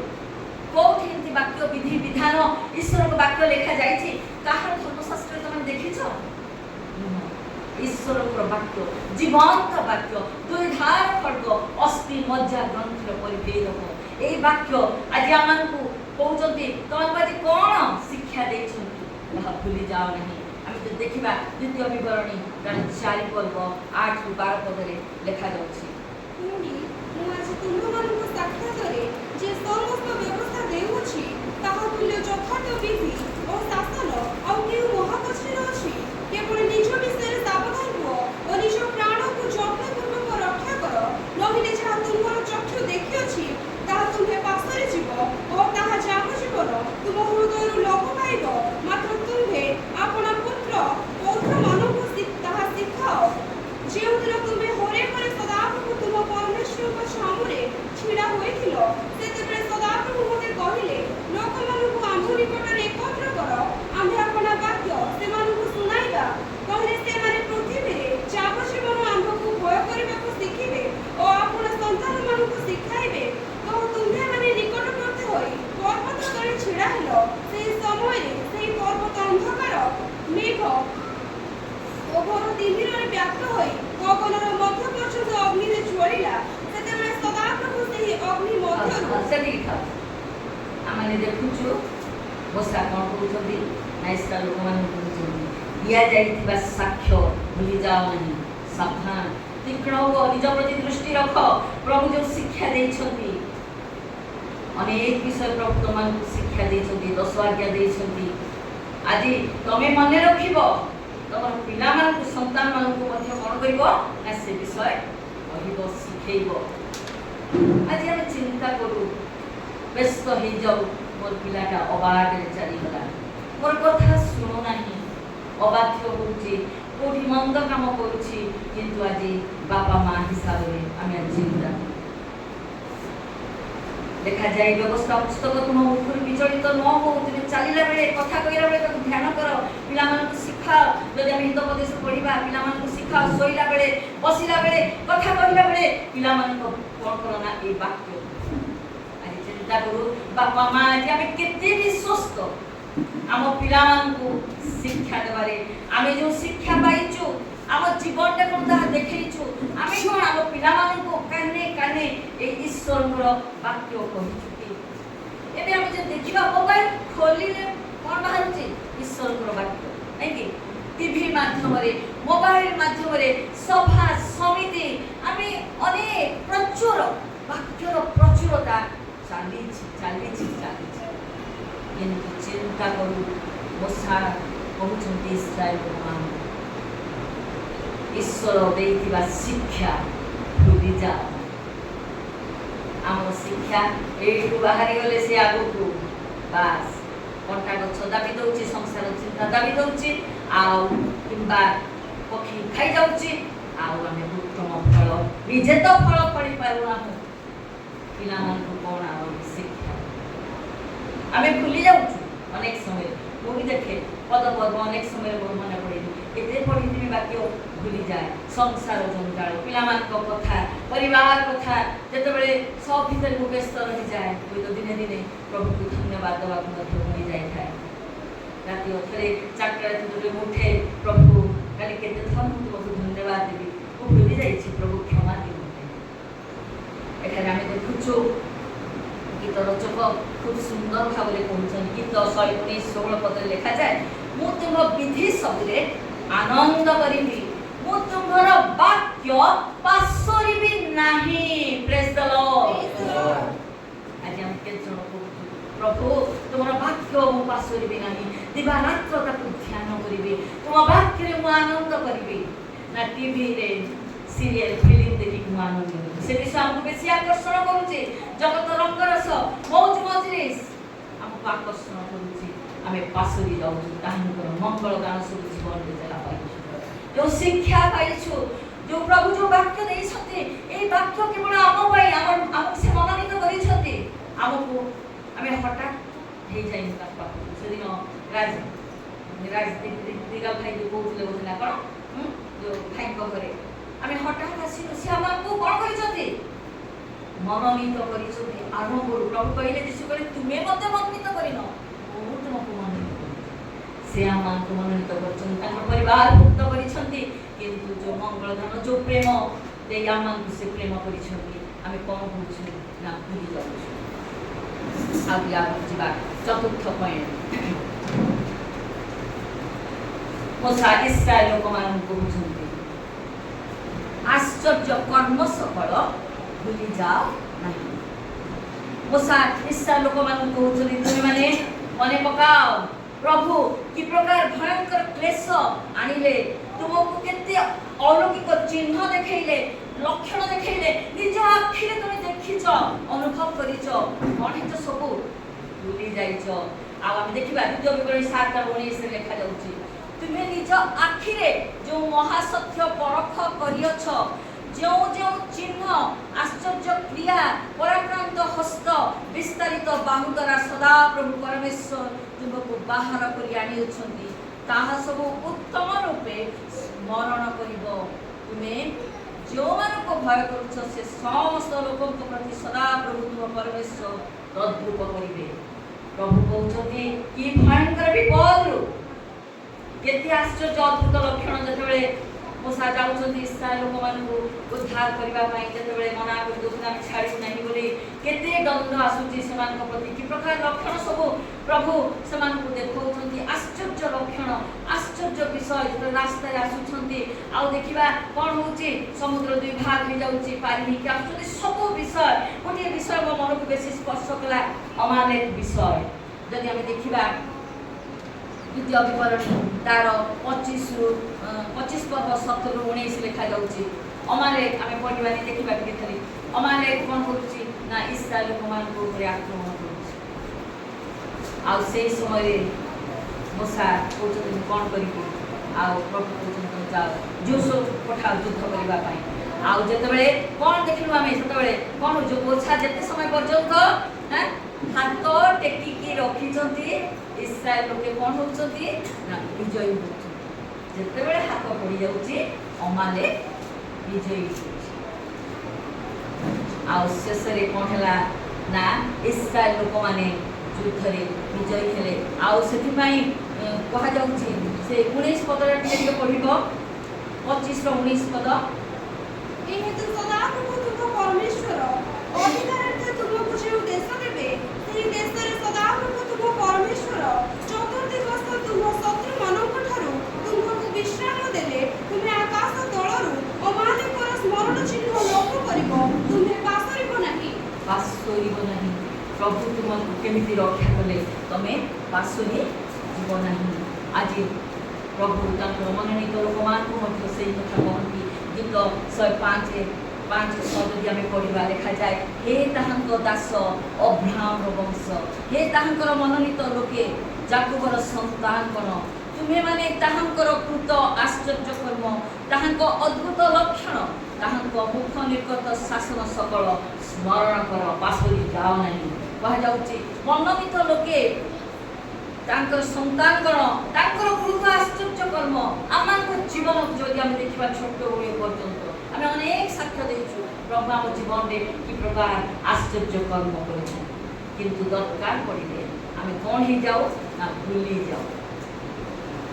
କୋଉଠି ଏମିତି ବାକ୍ୟ ବିଧି ବିଧାନ ଈଶ୍ୱରଙ୍କ ବାକ୍ୟ ଲେଖାଯାଇଛି କାହାର ଧର୍ମଶାସ୍ତ୍ରରେ ତମେ ଦେଖିଛ? ଈଶ୍ୱରଙ୍କର ବାକ୍ୟ ଜୀବନ୍ତ ବାକ୍ୟ, ଦୁଇ ଧାର ଖଡ୍ଗ ଅସ୍ଥି ମଜ୍ଜା ଗ୍ରନ୍ଥର ପରିପେରକ। ଏହି ବାକ୍ୟ ଆଜି ଆମମାନଙ୍କୁ କହୁଛନ୍ତି ତମକୁ ଆଜି କ'ଣ ଶିକ୍ଷା ଦେଇଛନ୍ତି ତାହା ଭୁଲି ଯାଅ ନାହିଁ। ଆମେ ଯଦି ଦେଖିବା ଦ୍ୱିତୀୟ ବିବରଣୀ 4 ପର୍ବ 8 ରୁ 12 ପଦରେ ଲେଖାଯାଉଛି, ପୁଣି ମୁଁ ଆଜି ତୁମମାନଙ୍କ ସାକ୍ଷାତରେ ଯେ ସମସ୍ତ ବ୍ୟବସ୍ଥା ଦେଉଅଛି ତାହା ତୁଲ୍ୟ ଯଥାର୍ଥ ବିଧି ଓ ଶାସନ ଆଉ କେଉଁ ମହାକଷ୍ଟରେ ଅଛି? କେବଳ ନିଜ ବିଷୟରେ ସାବଧାନ ହୁଅ ଓ ନିଜ ପ୍ରାଣକୁ ଯତ୍ନପୂର୍ବକ ରକ୍ଷା କର, ନହେଲେ ଯାହା ତୁମର ଚକ୍ଷୁ ଦେଖିଅଛି ତାହା ତୁମ୍ଭେ ପାଶରେ ଯିବ ଓ ତାହା ଯାବଜୀବନ ତୁମ ହୃଦୟରୁ ଲୋପ ପାଇବ। ମାତ୍ର ତୁମ୍ଭେ ଆପଣା ପୁତ୍ର ପୌତ୍ରମାନଙ୍କୁ ତାହା ଶିଖାଅ, ଯେଉଁଦିନ ତୁମେ ହୋରେବରେ ସଦାପ୍ରଭୁ ତୁମ ପରମେଶ୍ୱରଙ୍କ ସାମୁରେ ଛିଡ଼ା ହୋଇଥିଲ। ସେତେବେଳେ ସଦାପ୍ରଭୁ ମୋତେ କହିଲେ, ଲୋକମାନଙ୍କୁ ଆମ୍ଭ ନିକଟରେ ଏକତ୍ର କର, ଆମ୍ଭେ ଆପଣା ବାକ୍ୟ ସେମାନଙ୍କୁ ଶୁଣାଇବା। କହିଲେ ସେମାନେ ପୃଥିବୀରେ ଯାବଜୀବନ ଆମ୍ଭକୁ ଭୟ କରିବାକୁ ଶିଖିବେ ଓ ଆପଣା ସନ୍ତାନମାନଙ୍କୁ ଶିଖାଇବେ। ତ ତୁମ୍ଭେମାନେ ନିକଟବର୍ତ୍ତୀ ହୋଇ ପର୍ବତ ତଳେ ଛିଡ଼ା ହେଲ। ସେହି ସମୟରେ ସେହି ପର୍ବତ ଅନ୍ଧକାର ମେଘ ଓ ଘୋର ତିମିରରେ ବ୍ୟାପ୍ତ ହୋଇ ଗଗନର ମଧ୍ୟ ପର୍ଯ୍ୟନ୍ତ ଅଗ୍ନିରେ ଜ୍ୱଳିଲା। ସେତେବେଳେ ସଦାପ୍ରଭୁ ସେହି ଅଗ୍ନି ମଧ୍ୟରୁ ସେତିକି ଥାଉ। ଆମେ ଦେଖୁଛୁ ବର୍ଷା କ'ଣ କହୁଛନ୍ତି ନା ଇସ୍ରାଏଲ ଲୋକମାନଙ୍କୁ କହୁଛନ୍ତି ଦିଆଯାଇଥିବା ସାକ୍ଷ୍ୟ ଭୁଲି ଯାଅ ନାହିଁ, ସାବଧାନ ତୀକ୍ଷ୍ଣ ହୁଅ, ନିଜ ପ୍ରତି ଦୃଷ୍ଟି ରଖ। ପ୍ରଭୁ ଯେଉଁ ଶିକ୍ଷା ଦେଇଛନ୍ତି ଅନେକ ବିଷୟ ପ୍ରଭୁ ତମମାନଙ୍କୁ ଶିକ୍ଷା ଦେଇଛନ୍ତି, 10 ଆଜ୍ଞା ଦେଇଛନ୍ତି। ଆଜି ତମେ ମନେ ରଖିବ, ତମର ପିଲାମାନଙ୍କୁ ସନ୍ତାନମାନଙ୍କୁ ମଧ୍ୟ କ'ଣ କରିବ ନା ସେ ବିଷୟ କହିବ, ଶିଖେଇବ। ଆଜି ଆମେ ଚିନ୍ତା କରୁ, ବ୍ୟସ୍ତ ହେଇଯାଉ, ମୋର ପିଲାଟା ଅବାଟରେ ଚାଲିଗଲା, ମୋର କଥା ଶୁଣୁନାହିଁ, ଅବାଧ୍ୟ ହେଉଛି, କେଉଁଠି ମନ୍ଦ କାମ କରୁଛି। କିନ୍ତୁ ଆଜି ବାପା ମା ହିସାବରେ ଆମେ ଚିନ୍ତା ଲେଖାଯାଏ ବ୍ୟବସ୍ଥା ପୁସ୍ତକ ତୁମ ମୁଖରୁ ବିଚଳିତ ନ ହଉ, ତୁମେ ଚାଲିଲା ବେଳେ କଥା କହିଲା ବେଳେ ତାକୁ ଧ୍ୟାନ କର, ପିଲାମାନଙ୍କୁ ଶିଖାଅ। ଯଦି ଆମେ ହିତୋପଦେଶ ପଢ଼ିବା ପିଲାମାନଙ୍କୁ ଶିଖାଅ, ଶୋଇଲା ବେଳେ ବସିଲା ବେଳେ କଥା କହିଲା ବେଳେ ପିଲାମାନଙ୍କ କ'ଣ କର ନା ଏଇ ବାକ୍ୟ। ଆଜି ଚିନ୍ତା କରୁ ବାପା ମା ଆଜି ଆମେ କେତେ ବିଶ୍ୱସ୍ତ ଆମ ପିଲାମାନଙ୍କୁ ଶିକ୍ଷା ଦେବାରେ। ଆମେ ଯେଉଁ ଶିକ୍ଷା ପାଇଛୁ ଆମ ଜୀବନରେ କ'ଣ ତାହା ଦେଖେଇଛୁ। ଆମେ କ'ଣ ଆମ ପିଲାମାନଙ୍କୁ କାନେ କାନେ ଏଇ ଈଶ୍ୱରଙ୍କର ବାକ୍ୟ କହିଛୁ କି? ଏବେ ଆମେ ଯଦି ଦେଖିବା ମୋବାଇଲ ଖୋଲିଲେ କ'ଣ ବାହାରୁଛି? ଈଶ୍ୱରଙ୍କର ବାକ୍ୟ, ନାଇଁ କି? ଟିଭି ମାଧ୍ୟମରେ, ମୋବାଇଲ ମାଧ୍ୟମରେ, ସଭା ସମିତି ଆମେ ଅନେକ ପ୍ରଚୁର ବାକ୍ୟର ପ୍ରଚୁରତା ଚାଲିଛି। କିନ୍ତୁ ଚିନ୍ତା କରୁ मूसा कहते इस्राएल मान ईश्वर देइथिबा शिक्षा भूली जाओ। आम शिक्षा एठू बाहरी गले से आगो को बास कंटा गछ दाबी दउची संसार चिंता दाबी दउची आउ किंबा पक्षी खाई जाउची आउ आमे उत्तम फल निजे तो फल पड़ी पारुना हो पिला मन को कोन आउ शिक्षा आमे भूली जाउछु अनेक समय वो भी देखे पद पद अनेक समय मोर मने पड़े एते पढ़ी दिने वाक्य भूली जाए संसार जंजाल पिला मान को कथा परिवार कथा जते बेले सब भीतर को व्यस्त रही जाए कोई तो दिने दिने प्रभु को धन्यवाद देवा को मध्य भूली जाए थाए राति अथरे चाकरा तुरे उठे प्रभु काली केते थन तुमको धन्यवाद देबी वो भूली जाई छी प्रभु क्षमा दियो एठारे आमे देखुछु गीत रचक खूब सुंदर भाव कहते गीत 119-16 पद लिखा जाए मु तुम विधि सबरे आनंद करी मु तुम्हारा वाक्य पासोरिबी नाही। Praise the Lord. आज हम के जण प्रभु तुम्हारा वाक्य मु पासोरिबी नाही दिवा रात्र ताकू ध्यान करिबी तुम वाक्य रे मु आनंद करिबी ना टीवी रे सीरियल फिल्म देखि मु आनंद करिबी से दिशा हमको बेसी आकर्षण करूची जगत रंग रस मौज मजलिस हमको आकर्षण करूची आमे पासोरी जाउछु ताहांकर मंगल गान सब जीवन रे जला पाइछु जो शिक्षा पाइछु जो प्रभु जो वाक्य देई छथि ए वाक्य केवल आम पाई आम से मनोनीत करि छथि हमको आमे हठात हे जाई का पापु से दिन राज दिगा भाई जो कहउले बोलना कोन जो भाई को करे आमे हठात आसी से हमको कोन करि छथि मनोनीत करि छथि आरंभ प्रभु कहले दिसु करे तुमे मते मनोनीत करिनो बहुत तुमको मनोनीत से आमांको मनोनीत करछन ताकर परिवार मुक्त करिसंती किंतु जो मंगल धन जो प्रेम दे आमांको से प्रेम करिसंती आमे कोन होछु ना भूली जाउछु। आबि आगु जिबा चतुर्थ पॉइंट मूसा इस्राएल लोक माननको बुझंती आश्चर्य कर्म सफल भूली जाओ नहीं। मूसा इस्राएल लोक माननको बुझंती तुमे माने मने पकाओ प्रभु कि प्रकार भयंकर क्लेश आनिले तुमको केते अलौकिक चिन्ह देखेले लक्षण देखेले निज आखिरे तुम देखिछ अनुभव करिछ गणित सब भूली जाइछ। आ हम देखिबा द्वितीय विवरणी 7:19 रे लिखा जाउची तुमे निज आखिरे जो महासत्य परख करियछ जो जो चिन्ह आश्चर्य क्रिया पराक्रांत हस्त विस्तारित बाहु द्वारा सदा प्रभु परमेश्वर तुमको बाहर करी आनी उछंती ताहा सब उत्तम रूपे स्मरण करिवो तुमे जो मानको भय करूछ से समस्त लोकक प्रति सदा प्रभु तुम परमेश्वर तद्रूप करिवे। प्रभु कहउछंती कि भयंकर विपद केते आश्चर्य अद्भुत लक्षण जतबेले मूसा जाउछंती इस्राएल लोक मानकु उद्धार करिबा पई जतबेले मना करि दोसना छाड़ी नाही बोली केते दंड आसुची समान प्रति कि प्रकार लक्षण सब प्रभु समान को देखौछंती आश्चर्य लक्षण आश्चर्य विषय जत रास्ता आसुछंती आ देखिबा कोन होउची समुद्र दुई भाग हो जाउची पानी कि आसुछंती सब विषय कोनी विषय मो मन को बेसी स्पर्श कला अमानक विषय जदि हम देखिबा द्वितीय विवरणी तार 25 पद 17-19 लिखा जाउची अमालेक आमे पढिबानी देखिबा केथरी अमालेक कोन करूची ना इस्राएल लोक मान को ऊपर आक्रमण करूची आ सेही समय मूसा कोचन कोन करिबो आ प्रभु कोचन जाओ जोसो पठाओ युद्ध करिबा पई आ जेतेबेले कोन देखिलु आमे सेतेबेले कोन जो बोछा जेते समय पर्यंत हाथ टेकी की रखिछंती इस्राएल लोके कोन होचंती ना विजयी होचंती जेतेबेले हाथ पड़ी जाउची अमालेक विजयी होची आ शेषरे कोन हला ना इस्राएल लोक माने युद्ध रे विजयी हेले आ सेति पई कहा जाउची से 19 पद रे टिके पढिबो 25-19 पद ए हेतु सदा प्रभु तुम परमेश्वर अधिकारते तुमको जे देश देबे सेही देश रे सदा प्रभु तुम परमेश्वर चतुर्दिगस्त तुम शत्रु मानक ठारू तुमको विश्राम देले तुमे आकाश तळरू अमानिकर स्मरण चिन्ह लोप करिवो तुमे पासरिबो नाही प्रभु तुमको केमिति रक्षा कले तमे पासोरी ଯିବ ନାହିଁ। ଆଜି ପ୍ରଭୁ ତାଙ୍କର ମନୋନୀତ ଲୋକମାନଙ୍କୁ ମଧ୍ୟ ସେଇ କଥା କହନ୍ତି। ଗୀତ 105:5-6 ଯଦି ଆମେ ପଢ଼ିବା ଲେଖାଯାଏ, ହେ ତାହାଙ୍କ ଦାସ ଅବ୍ରାହମର ବଂଶ, ହେ ତାହାଙ୍କର ମନୋନୀତ ଲୋକେ ଯାକୋବର ସନ୍ତାନଗଣ, ତୁମେମାନେ ତାହାଙ୍କର କୃତ ଆଶ୍ଚର୍ଯ୍ୟ କର୍ମ, ତାହାଙ୍କ ଅଦ୍ଭୁତ ଲକ୍ଷଣ, ତାହାଙ୍କ ମୁଖ ନିର୍ଗତ ଶାସନ ସକଳ ସ୍ମରଣ କର, ପାସୋରି ଯାଅ ନାହିଁ। କୁହାଯାଉଛି ମନୋନୀତ ଲୋକେ ତାଙ୍କର ସନ୍ତାନଗଣ, ତାଙ୍କର କୃତ ଆଶ୍ଚର୍ଯ୍ୟ କର୍ମ। ଆମମାନଙ୍କ ଜୀବନ ଯଦି ଆମେ ଦେଖିବା ଛୋଟ ବେଳ ପର୍ଯ୍ୟନ୍ତ ଆମେ ଅନେକ ସାକ୍ଷ୍ୟ ଦେଇଛୁ ପ୍ରଭୁ ଆମ ଜୀବନରେ କି ପ୍ରକାର ଆଶ୍ଚର୍ଯ୍ୟ କର୍ମ କରିଛନ୍ତି। କିନ୍ତୁ ଦରକାର ପଡ଼ିଲେ ଆମେ କ'ଣ ହେଇଯାଉ ନା ଭୁଲି ଯାଉ।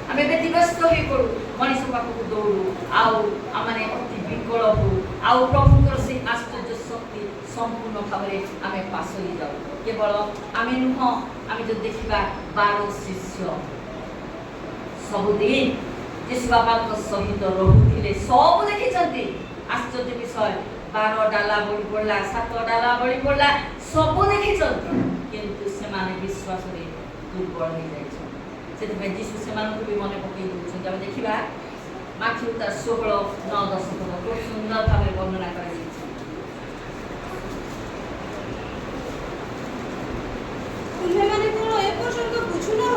ଆମେ ବ୍ୟତିବ୍ୟସ୍ତ ହୋଇପଡ଼ୁ, ମଣିଷ ପାଖକୁ ଦୌଡ଼ୁ, ଆଉ ଆମେ ଅତି ବିକଳ ହଉ, ଆଉ ପ୍ରଭୁଙ୍କର ସେଇ ଆଶ୍ଚର୍ଯ୍ୟ ଶକ୍ତି ସମ୍ପୂର୍ଣ୍ଣ ଭାବରେ ଆମେ ପାସୋରି ଯାଉ। କେବଳ ଆମେ ନୁହଁ, ଆମେ ଯଦି ଦେଖିବା 12 ଶିଷ୍ୟ ସବୁଦିନ ଯୀଶୁ ବାବାଙ୍କ ସହିତ ରହୁଥିଲେ, ସବୁ ଦେଖିଛନ୍ତି। ଆଶ୍ଚର୍ଯ୍ୟ ବିଷୟ, 12 ଡାଲା ବଳି ପଡ଼ିଲା, 7 ଡାଲା ବଳି ପଡ଼ିଲା, ସବୁ ଦେଖିଛନ୍ତି, କିନ୍ତୁ ସେମାନେ ବିଶ୍ୱାସରେ ଦୁର୍ବଳ ହୋଇଯାଇଛନ୍ତି। ସେଥିପାଇଁ ଯୀଶୁ ସେମାନଙ୍କୁ ବି ମନେ ପକାଇ ଦେଉଛନ୍ତି। ଆମେ ଦେଖିବା ମାଥିଉ 16:9-10 ଖୁବ୍ ସୁନ୍ଦର ଭାବରେ ବର୍ଣ୍ଣନା କରାଯାଇଛି। ତୁମେମାନେ କ'ଣ ଏପର୍ଯ୍ୟନ୍ତ ବୁଝୁନାହ?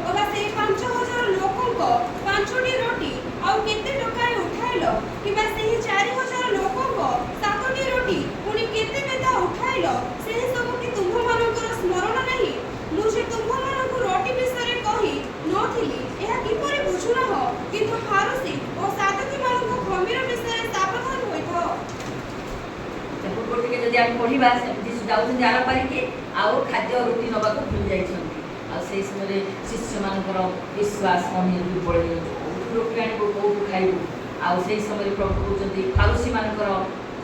ଅବା ସେଇ 5,000 ଲୋକଙ୍କ 5ଟି ରୋଟି ଆଉ କେତେ ଟଙ୍କାରେ ଉଠାଇଲ? କିମ୍ବା ସେହି 4,000 ଲୋକଙ୍କ 7ଟି ରୋଟି ପୁଣି କେତେ ବେଦା ଉଠାଇଲ? ସେହି ସବୁ କି ତୁମ୍ଭମାନଙ୍କର ସ୍ମରଣ ନାହିଁ? ମୁଁ ଯେ ତୁମ୍ଭମାନଙ୍କୁ ରୋଟି ବିଷୟରେ କହି ନଥିଲି, ଏହା କିପରି ବୁଝୁନାହ? କିନ୍ତୁ ଫାରୁସୀ ଓ ସାଦୁକୀମାନଙ୍କ ଖମିର ବିଷୟରେ ସାବଧାନ ହୋଇଥାଅ। ପୂର୍ବଟିକେ ଯଦି ଆମେ ପଢ଼ିବା, ଯୀଶୁ ଯାଉଛନ୍ତି ଆର ପାରିକି, ଆଉ ଖାଦ୍ୟ ରୁଟି ନେବାକୁ ଭୁଲି ଯାଇଛନ୍ତି। ଆଉ ସେହି ସମୟରେ ଶିଷ୍ୟମାନଙ୍କର ବିଶ୍ୱାସ ଅନ୍ୟ ଦୁର୍ବଳ ହେଇଯାଉଛି। କୋଉଠୁ ରୋଟି ଆଣିବୁ, କୋଉଠୁ ଖାଇବୁ? ଆଉ ସେହି ସମୟରେ ପ୍ରଭୁ କହୁଛନ୍ତି ଫାରୁସୀମାନଙ୍କର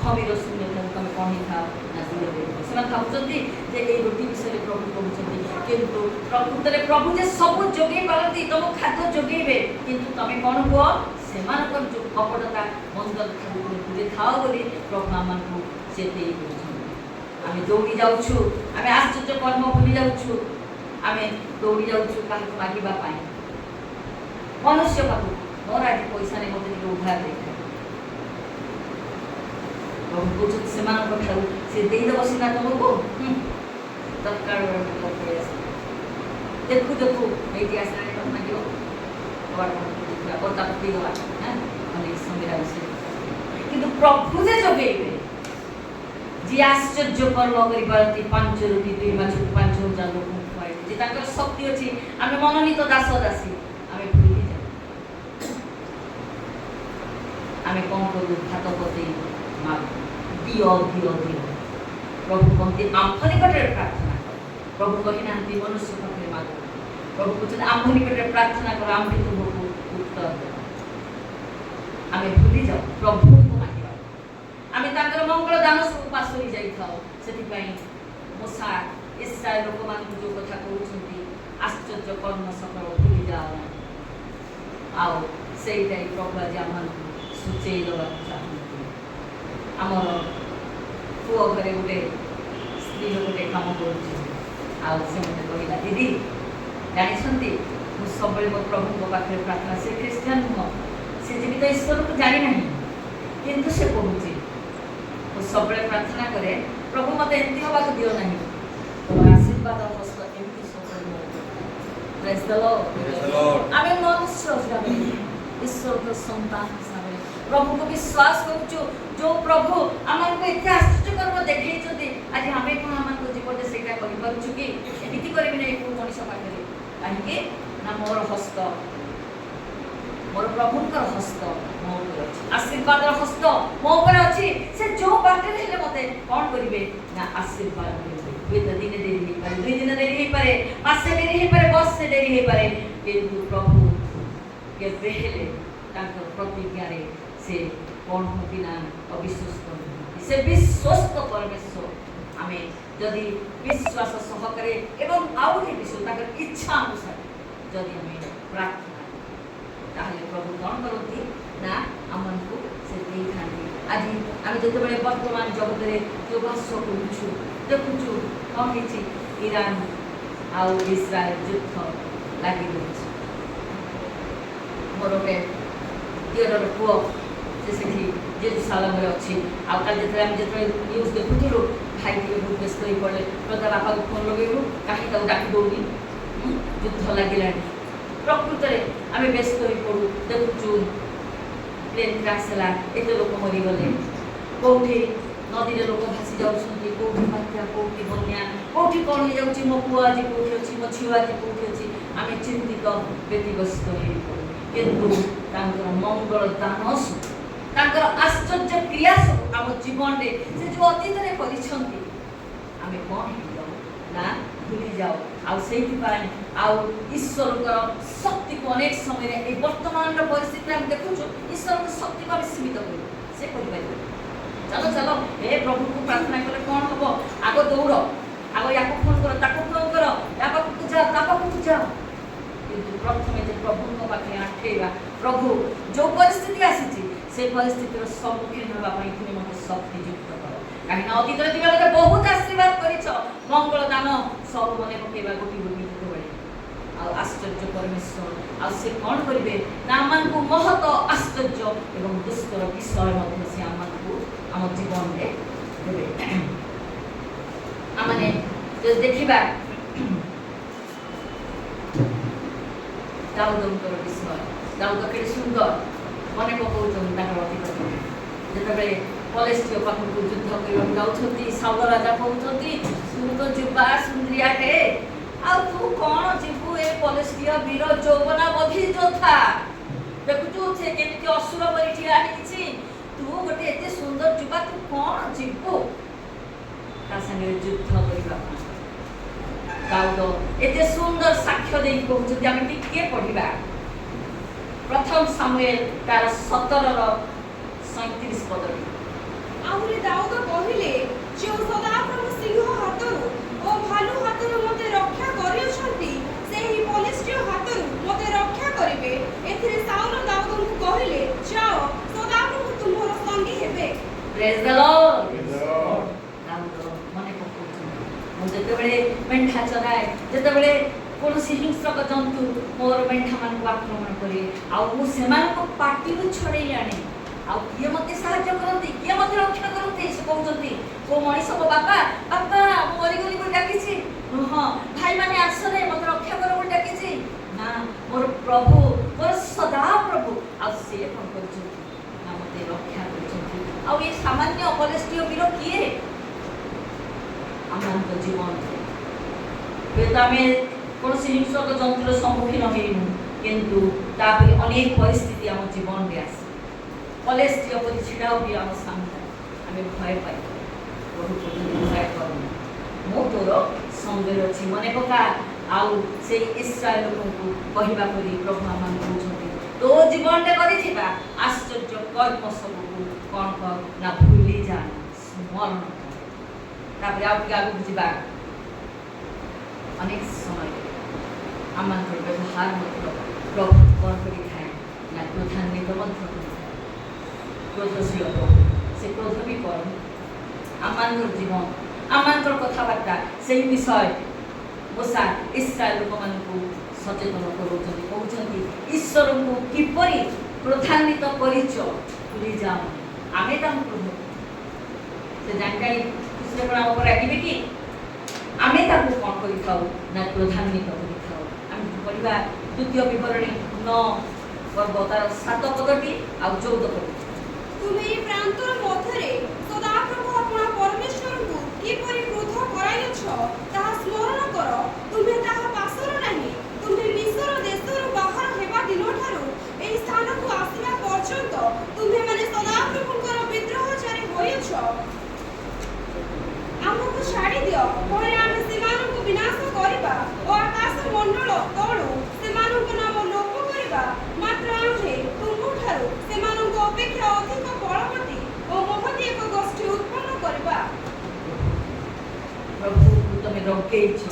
ଖମିର ଶୂନ୍ୟତାକୁ ତମେ କ'ଣ ହେଇଥାଅ ନା ଦୂର ହେଇଥାଅ। ସେମାନେ ଭାବୁଛନ୍ତି ଯେ ଏଇ ରୁଟି ବିଷୟରେ ପ୍ରଭୁ କହୁଛନ୍ତି, କିନ୍ତୁ ପ୍ରକୃତରେ ପ୍ରଭୁ ଯେ ସବୁ ଯୋଗେଇ ପାରନ୍ତି, ତମକୁ ଖାଦ୍ୟ ଯୋଗେଇବେ, କିନ୍ତୁ ତମେ କ'ଣ ହୁଅ? ସେମାନଙ୍କର ଯେଉଁ କପଟତା ମନ୍ଦ ଠାରୁ ଦୂରେ ଥାଅ ବୋଲି ପ୍ରଭୁ ଆମମାନଙ୍କୁ ଚେତେଇ ଦେଉଛନ୍ତି। ଆମେ ଦୌଡ଼ି ଯାଉଛୁ, ଆମେ ଆଶ୍ଚର୍ଯ୍ୟ କର୍ମ ଭୁଲି ଯାଉଛୁ, ଆମେ ଦୌଡ଼ି ଯାଉଛୁ କାହାକୁ ମାଗିବା ପାଇଁ, ମନୁଷ୍ୟ ପାଖକୁ। ମୋର ଆଜି ପଇସା ନେଇ ମୋତେ ଟିକେ ଉଦ୍ଧାର ଦେଇଥାଏ। ପ୍ରଭୁ କହୁଛନ୍ତି ସେମାନଙ୍କ ଠାରୁ ସେ ଦେଇଦେବ ସିନା ତମକୁ, ତତ୍କାଳ ପଳେଇ ଆସ। ଦେଖୁ ଦେଖୁ ଏଇଠି ଆସିଲାଣି ତମେ ମାଗିବ, ପତା ପକେଇଦେବା ଅନେକ ସମୟରେ ଆସି, କିନ୍ତୁ ପ୍ରଭୁ ଯେ ଯୋଗେଇବେ, ଯିଏ ଆଶ୍ଚର୍ଯ୍ୟ କର୍ମ କରିପାରନ୍ତି, 5 ରୁଟି 2 ମାଛକୁ 5,000 ଲୋକଙ୍କୁ ଖୁଆଇବେ, ଯେ ତାଙ୍କର ଶକ୍ତି ଅଛି। ଆମେ ମନୋନୀତ ଦାସ ଦାସୀ, ଆମେ ଭୁଲି ଯାଉ। ଆମେ କ'ଣ କରୁ? ଭାତ ପତେଇ ମାଗୁ, ଦିଅ ଦିଅ ଦିଅ। ପ୍ରଭୁ କହନ୍ତି ଆମ୍ଭ ନିକଟରେ ପ୍ରାର୍ଥନା କର। ପ୍ରଭୁ କହିନାହାନ୍ତି ମନୁଷ୍ୟ ପାଖରେ ମାଗ। ପ୍ରଭୁ କହୁଛନ୍ତି ଆମ୍ଭ ନିକଟରେ ପ୍ରାର୍ଥନା କର, ଆମ୍ଭେ ତୁମକୁ ଉତ୍ତର ଦେବ। ଆମେ ଭୁଲି ଯାଉ ପ୍ରଭୁଙ୍କୁ ମାଗିବା, ଆମେ ତାଙ୍କର ମଙ୍ଗଳ ଦାନ ସବୁ ପାସୋରି ଯାଇଥାଉ। ସେଥିପାଇଁ ମୋଶା ଇସ୍ରାଏଲ ଲୋକମାନଙ୍କୁ ଯେଉଁ କଥା କହୁଛନ୍ତି, ଆଶ୍ଚର୍ଯ୍ୟ କର୍ମ ସକଳ ଭୁଲି ଯାଅ ନାହିଁ। ଆଉ ସେଇଟା ପ୍ରଭୁ ଆଜି ଆମମାନଙ୍କୁ ସୂଚେଇ ଦେବାକୁ ଚାହୁଁଛନ୍ତି। ଆମର ପୁଅ ଘରେ ଗୋଟେ ସ୍ତ୍ରୀ ଲୋକଟେ କାମ କରୁଛି, ଆଉ ସେ ମୋତେ କହିଲା, ଦିଦି ଜାଣିଛନ୍ତି ମୁଁ ସବୁବେଳେ ମୋ ପ୍ରଭୁଙ୍କ ପାଖରେ ପ୍ରାର୍ଥନା, ସେ ଖ୍ରୀଷ୍ଟିଆନ ନୁହଁ, ସେ ଜୀବିତ ଈଶ୍ୱରକୁ ଜାଣିନାହିଁ, କିନ୍ତୁ ସେ କହୁଛି ମୁଁ ସବୁବେଳେ ପ୍ରାର୍ଥନା କରେ, ପ୍ରଭୁ ମୋତେ ଏମିତି ହେବାକୁ ଦିଅ ନାହିଁ, ତମର ଆଶୀର୍ବାଦ ହସ୍ତ ଏମିତି ସବୁବେଳେ ମୋ ଉପରେ। ପ୍ରେଜ୍ ଦ ଲର୍ଡ। ଆମେ ମନୁଷ୍ୟ ହିସାବରେ, ଈଶ୍ୱରଙ୍କ ସନ୍ତାନ ହିସାବରେ ପ୍ରଭୁକୁ ବିଶ୍ୱାସ କରୁଛୁ। ଯେଉଁ ପ୍ରଭୁ ଆମକୁ ଏତେ ଆଶ୍ଚର୍ଯ୍ୟ କର୍ମ ଦେଖେଇଛନ୍ତି, ଆଜି ଆମେ କ'ଣ ଆମମାନଙ୍କ ଜୀବନରେ ସେଇଟା କରିପାରୁଛୁ କି? ଏମିତି କରିବି ନାହିଁ କୋଉ ମଣିଷ ପାଖରେ, କାହିଁକି ନା ମୋର ହସ୍ତ, ମୋର ପ୍ରଭୁଙ୍କର ହସ୍ତ ମୋ ଉପରେ ଅଛି, ଆଶୀର୍ବାଦର ହସ୍ତ ମୋ ଉପରେ ଅଛି। ସେ ଯେଉଁ ବାଟରେ ହେଲେ ମୋତେ କ'ଣ କରିବେ ନା ଆଶୀର୍ବାଦ କରିବେ। ହୁଏତ ଦିନେ ଡେରି ହେଇପାରେ, 2 ଦିନ ଡେରି ହେଇପାରେ, ମାସେ ଡେରି ହେଇପାରେ, ବର୍ଷେ ଡେରି ହେଇପାରେ, କିନ୍ତୁ ପ୍ରଭୁ କେବେ ହେଲେ ତାଙ୍କର ପ୍ରତିଜ୍ଞାରେ ସେ କ'ଣ ହୁଅନ୍ତି ନା ଅବିଶ୍ୱସ୍ତ ହୁଅନ୍ତି। ସେ ବିଶ୍ୱସ୍ତ ପରମେଶ୍ୱର। ଆମେ ଯଦି ବିଶ୍ୱାସ ସହକାରେ ଏବଂ ଆଉ ଗୋଟେ ବିଷୟ ତାଙ୍କର ଇଚ୍ଛା ଅନୁସାରେ ଯଦି ଆମେ ପ୍ରାର୍ଥନା, ତାହେଲେ ପ୍ରଭୁ କ'ଣ କରନ୍ତି ନା ଆମମାନଙ୍କୁ ସେ ଦେଇଥାନ୍ତି। ଆଜି ଆମେ ଯେତେବେଳେ ବର୍ତ୍ତମାନ ଜଗତରେ ଯୋଗାସ କରୁଛୁ, ଦେଖୁଛୁ କ'ଣ ହେଇଛି, ଇରାନ ଆଉ ଇସ୍ରାଏଲ ଯୁଦ୍ଧ, ଲାଗି ରହୁଛି। ମୋର ଗୋଟେ ଦିଅରର ପୁଅ ସେ ସେଠି ଜେରୁସାଲେମରେ ଅଛି। ଆଉ କାଲି ଯେତେବେଳେ ନ୍ୟୁଜ୍ ଦେଖୁଥିଲୁ ଭାଇ ଟିକେ ବହୁତ ବ୍ୟସ୍ତ ହୋଇ ପଡ଼ିଲେ, ତା ବାପାକୁ ଫୋନ୍ ଲଗେଇବୁ କାହିଁକି ତାକୁ ଡାକି ଦେଉନି, ଯୁଦ୍ଧ ଲାଗିଲାଣି। ପ୍ରକୃତରେ ଆମେ ବ୍ୟସ୍ତ ହୋଇ ପଡ଼ୁ, ଦେଖୁଛୁ ପ୍ଲେନ୍ କ୍ରାସ୍ ହେଲା, ଏତେ ଲୋକ ମରିଗଲେ, କେଉଁଠି ନଦୀରେ ଲୋକ ଭାସି ଯାଉଛନ୍ତି, କେଉଁଠି ବାତ୍ୟା, କେଉଁଠି ବନ୍ୟା, କେଉଁଠି କ'ଣ ହେଇଯାଉଛି, ମୋ ପୁଅ ଆଜି କେଉଁଠି ଅଛି, ମୋ ଝିଅ ଆଜି କେଉଁଠି ଅଛି, ଆମେ ଚିନ୍ତିତ ବ୍ୟତିବ୍ୟସ୍ତ ହେଇପଡ଼ୁ। କିନ୍ତୁ ତାଙ୍କର ମଙ୍ଗଳ ଦାନ ସବୁ, ତାଙ୍କର ଆଶ୍ଚର୍ଯ୍ୟ କ୍ରିୟା ସବୁ ଆମ ଜୀବନରେ ସେ ଯେଉଁ ଅତୀତରେ କରିଛନ୍ତି ଆମେ କ'ଣ ହେଇଯାଉ ନା ଭୁଲି ଯାଉ। ଆଉ ସେଇଥିପାଇଁ ଆଉ ଈଶ୍ୱରଙ୍କର ଶକ୍ତିକୁ ଅନେକ ସମୟରେ ଏଇ ବର୍ତ୍ତମାନର ପରିସ୍ଥିତିରେ ଆମେ ଦେଖୁଛୁ ଈଶ୍ୱରଙ୍କ ଶକ୍ତିକୁ ଆମେ ସୀମିତ କରିବୁ, ସେ କରିପାରିବେ। ଚାଲ ଚାଲ ଏ ପ୍ରଭୁକୁ ପ୍ରାର୍ଥନା କଲେ କ'ଣ ହବ, ଆଗ ଦୌଡ଼, ଆଗ ୟାକୁ ଫୋନ୍ କର, ତାକୁ ଫୋନ୍ କର, ୟା ପାଖକୁ ଯାଅ, ତା ପାଖକୁ ଯାଅ। କିନ୍ତୁ ପ୍ରଥମେ ଯେ ପ୍ରଭୁଙ୍କ ପାଖରେ ଆଣ୍ଠେଇବା, ପ୍ରଭୁ ଯେଉଁ ପରିସ୍ଥିତି ଆସିଛି ସେ ପରିସ୍ଥିତିର ସମ୍ମୁଖୀନ ହେବା ପାଇଁ ତୁମେ ମୋତେ ଶକ୍ତି ଯୁକ୍ତ କର। କାହିଁକିନା ଅତୀତରେ ତୁମେ ମୋତେ ବହୁତ ଆଶୀର୍ବାଦ କରିଛ, ମଙ୍ଗଳ ଦାନ ସବୁ ମନେ ପକେଇବା ଗୋଟିଏ ଗୋଟିଏ ଯେତେବେଳେ। ଆଉ ଆଶ୍ଚର୍ଯ୍ୟ ପରମେଶ୍ୱର ଆଉ ସେ କ'ଣ କରିବେ ନା ଆମମାନଙ୍କୁ ମହତ ଆଶ୍ଚର୍ଯ୍ୟ ଏବଂ ଦୁଷ୍କର ବିଷୟ ମଧ୍ୟ ସେ ଆମମାନଙ୍କୁ ଆମ ଜୀବନରେ ଦେବେ। ଆମେ ଯଦି ଦେଖିବା ଦାଉଦଙ୍କର ବିଷୟ, ଦାଉଦ କେତେ ସୁନ୍ଦର ମନେ ପକାଉଛନ୍ତି ତାଙ୍କର ଅତୀତ। ଯେତେବେଳେ ପଲେଷ୍ଟିୟ ପାଖକୁ ଯୁଦ୍ଧ କରିବାକୁ ଯାଉଛନ୍ତି, ସାଉଲ ରାଜା କହୁଛନ୍ତି ତୁ ତ ଯୁବା ସୁନ୍ଦରିଆଟେ, ଆଉ ତୁ କ'ଣ ଯିବୁ ଏ ପଲେଷ୍ଟିୟ ବୀର ଯୌବନାବଧି ଯୋଦ୍ଧା, ଦେଖୁଛୁ ସେ କେମିତି ଅସୁର ପରି ଠିଆ ହେଇଛି, ତୁ ଗୋଟେ ଏତେ ସୁନ୍ଦର ଯୁବା, ତୁ କ'ଣ ଯିବୁ ତା ସାଙ୍ଗରେ ଯୁଦ୍ଧ କରିବା ପାଇଁ। ଦାଉଦ ଏତେ ସୁନ୍ଦର ସାକ୍ଷ୍ୟ ଦେଇ କହୁଛନ୍ତି, ଆମେ ଟିକେ ପଢିବା ପ୍ରଥମ ସାମୁଏଲ ତାର 17:37 ପଦଟି। ଆହୁରି ଦାଉଦ କହିଲେ, ଯେଉଁ ସଦାପ୍ରଭୁ ସିଂହ ହାତରୁ ଓ ଭାଲୁ ହାତରୁ ମୋତେ ରକ୍ଷା କରିଅଛନ୍ତି, ସେହି ପଲିଷ୍ଟିୟ ହାତରୁ ମୋତେ ରକ୍ଷା କରିବେ। ଏଥିରେ ସାଉଲ ଦାଉଦଙ୍କୁ କହିଲେ, ଯାଅ, ସଦାପ୍ରଭୁ ତୁମର ସଙ୍ଗୀ ହେବେ। ପ୍ରେଜ୍ ଦ ଲର୍ଡ। ଦାଉଦ ମନେ ପକାଉଛନ୍ତି, ମୁଁ ଯେତେବେଳେ ମେଣ୍ଢା ଚରାଏ, ଯେତେବେଳେ କୌଣସି ହିଂସ୍ରକ ଜନ୍ତୁ ମୋର ମେଣ୍ଢାମାନଙ୍କୁ ଆକ୍ରମଣ କରେ, ଆଉ ମୁଁ ସେମାନଙ୍କୁ ପାଟିରୁ ଛଡ଼େଇ ଆଣେ, ଆଉ କିଏ ମୋତେ ସାହାଯ୍ୟ କରନ୍ତି, କିଏ ମୋତେ ରକ୍ଷା କରନ୍ତି? ସେ କହୁଛନ୍ତି କୋଉ ମଣିଷ ମୋ ବାପା ବାପା ମୁଁ ମରିଗଲି ବୋଲି ଡାକିଛି, ନୁହଁ ଭାଇମାନେ ଆସରେ ମୋତେ ରକ୍ଷା କର ବୋଲି ଡାକିଛି, ନା ମୋର ପ୍ରଭୁ, ମୋର ସଦା ପ୍ରଭୁ, ଆଉ ସିଏ କ'ଣ କରୁଛନ୍ତି ନା ମୋତେ ରକ୍ଷା କରୁଛନ୍ତି। ଆଉ ଏ ସାମାନ୍ୟ ପଲେଷ୍ଟିୟ ବୀର କିଏ? ଆମମାନଙ୍କ ଜୀବନରେ ହୁଏତ ଆମେ କୌଣସି ହିଂସ୍ରକ ଜନ୍ତୁର ସମ୍ମୁଖୀନ ହେଇନୁ, କିନ୍ତୁ ତାପରେ ଅନେକ ପରିସ୍ଥିତି ଆମ ଜୀବନରେ ଆସେ, ପଲେଷ୍ଟିୟ ପରି ଛିଡ଼ା ହୁଏ ଆମ ସାମ୍ନାରେ, ଆମେ ଭୟ ପାଇ ପ୍ରଭୁ ଭୟ କରୁନୁ, ମୁଁ ତୋର ସଙ୍ଗରେ ଅଛି। ମନେ ପକା, ଆଉ ସେଇ ଇସ୍ରାଏଲ ଲୋକଙ୍କୁ କହିବା ପରି ପ୍ରଭୁ ଆମମାନଙ୍କୁ କହୁଛନ୍ତି, ତୋ ଜୀବନରେ କରିଥିବା ଆଶ୍ଚର୍ଯ୍ୟ କର୍ମ ସବୁକୁ କ'ଣ କର ନା ଭୁଲି ଯା, ସ୍ମରଣ କର। ତାପରେ ଆଉ ଟିକେ ଆଗକୁ ଯିବା, ଅନେକ ସମୟରେ ଆମମାନଙ୍କର ବ୍ୟବହାର ମଧ୍ୟ ପ୍ରଭୁ କ'ଣ କରିଥାଏ ନା କ୍ରୋଧାନ୍ୱିତ ମଧ୍ୟ କରିଥାଏ। କ୍ରୋଧଶୀଳ ପ୍ରଭୁ ସେ କ୍ରୋଧ ବି କରନ୍ତି। ଆମମାନଙ୍କର ଜୀବନ, ଆମମାନଙ୍କର କଥାବାର୍ତ୍ତା, ସେହି ବିଷୟ ମୋଶା ଇସ୍ରାଏଲ ଲୋକମାନଙ୍କୁ ସଚେତନ କରାଉଛନ୍ତି, କହୁଛନ୍ତି ଈଶ୍ୱରଙ୍କୁ କିପରି କ୍ରୋଧାନ୍ୱିତ କରିଛ ଭୁଲି ଯାଅ। ଆମେ ତାଙ୍କୁ କ୍ରୋଧ ସେ ଜାଣିକାରୀ ଖୁସିରେ କ'ଣ ଆମ ଉପରେ ରାଗିବେ କି? ଆମେ ତାଙ୍କୁ କ'ଣ କରିଥାଉ ନା କ୍ରୋଧାନ୍ୱିତ କରିଥାଉ। ଆମେ ପଢ଼ିବା 2 ବିବରଣୀ 9 ପର୍ବ ତାର 7 ପଦଟି ଆଉ 14 ପଦଟି। ତୁମେ ଏହି ପ୍ରାନ୍ତର ମଧ୍ୟରେ ସଦାପ୍ରଭୁ ଆପଣା ପରମେଶ୍ୱରଙ୍କୁ କିପରି କ୍ରୋଧ କରାଇଅଛ, ତାହା ସ୍ମରଣ କର। ତୁମେ ତାହା ପାସର ନାହିଁ। ତୁମେ ମିଶ୍ର ଦେଶରୁ ବାହାର ହେବା ଦିନଠାରୁ ଏହି ସ୍ଥାନକୁ ଆସିବା ପର୍ଯ୍ୟନ୍ତ ତୁମେମାନେ ସଦାପ୍ରଭୁଙ୍କର ବିଦ୍ରୋହଚାରୀ ହୋଇଅଛ। ଆମକୁ ଛାଡ଼ି ଦିଅ, ପରେ ଆମେ ସେମାନଙ୍କୁ ବିନାଶ କରିବା ଓ ଆକାଶ ମଣ୍ଡଳ ତଳୁ ସେମାନଙ୍କ ନାମ ଲୋପ କରିବା। ମାତ୍ର ଆମ୍ଭେ ତୁମଠାରୁ ସେମାନଙ୍କ ଅପେକ୍ଷା ଅଧିକ ବଳବତୀ ଓ ମହତୀ ଏକ ଗୋଷ୍ଠୀ ଉତ୍ପନ୍ନ କରିବା। ପ୍ରଭୁ ତମେ ରଗେଇଛ,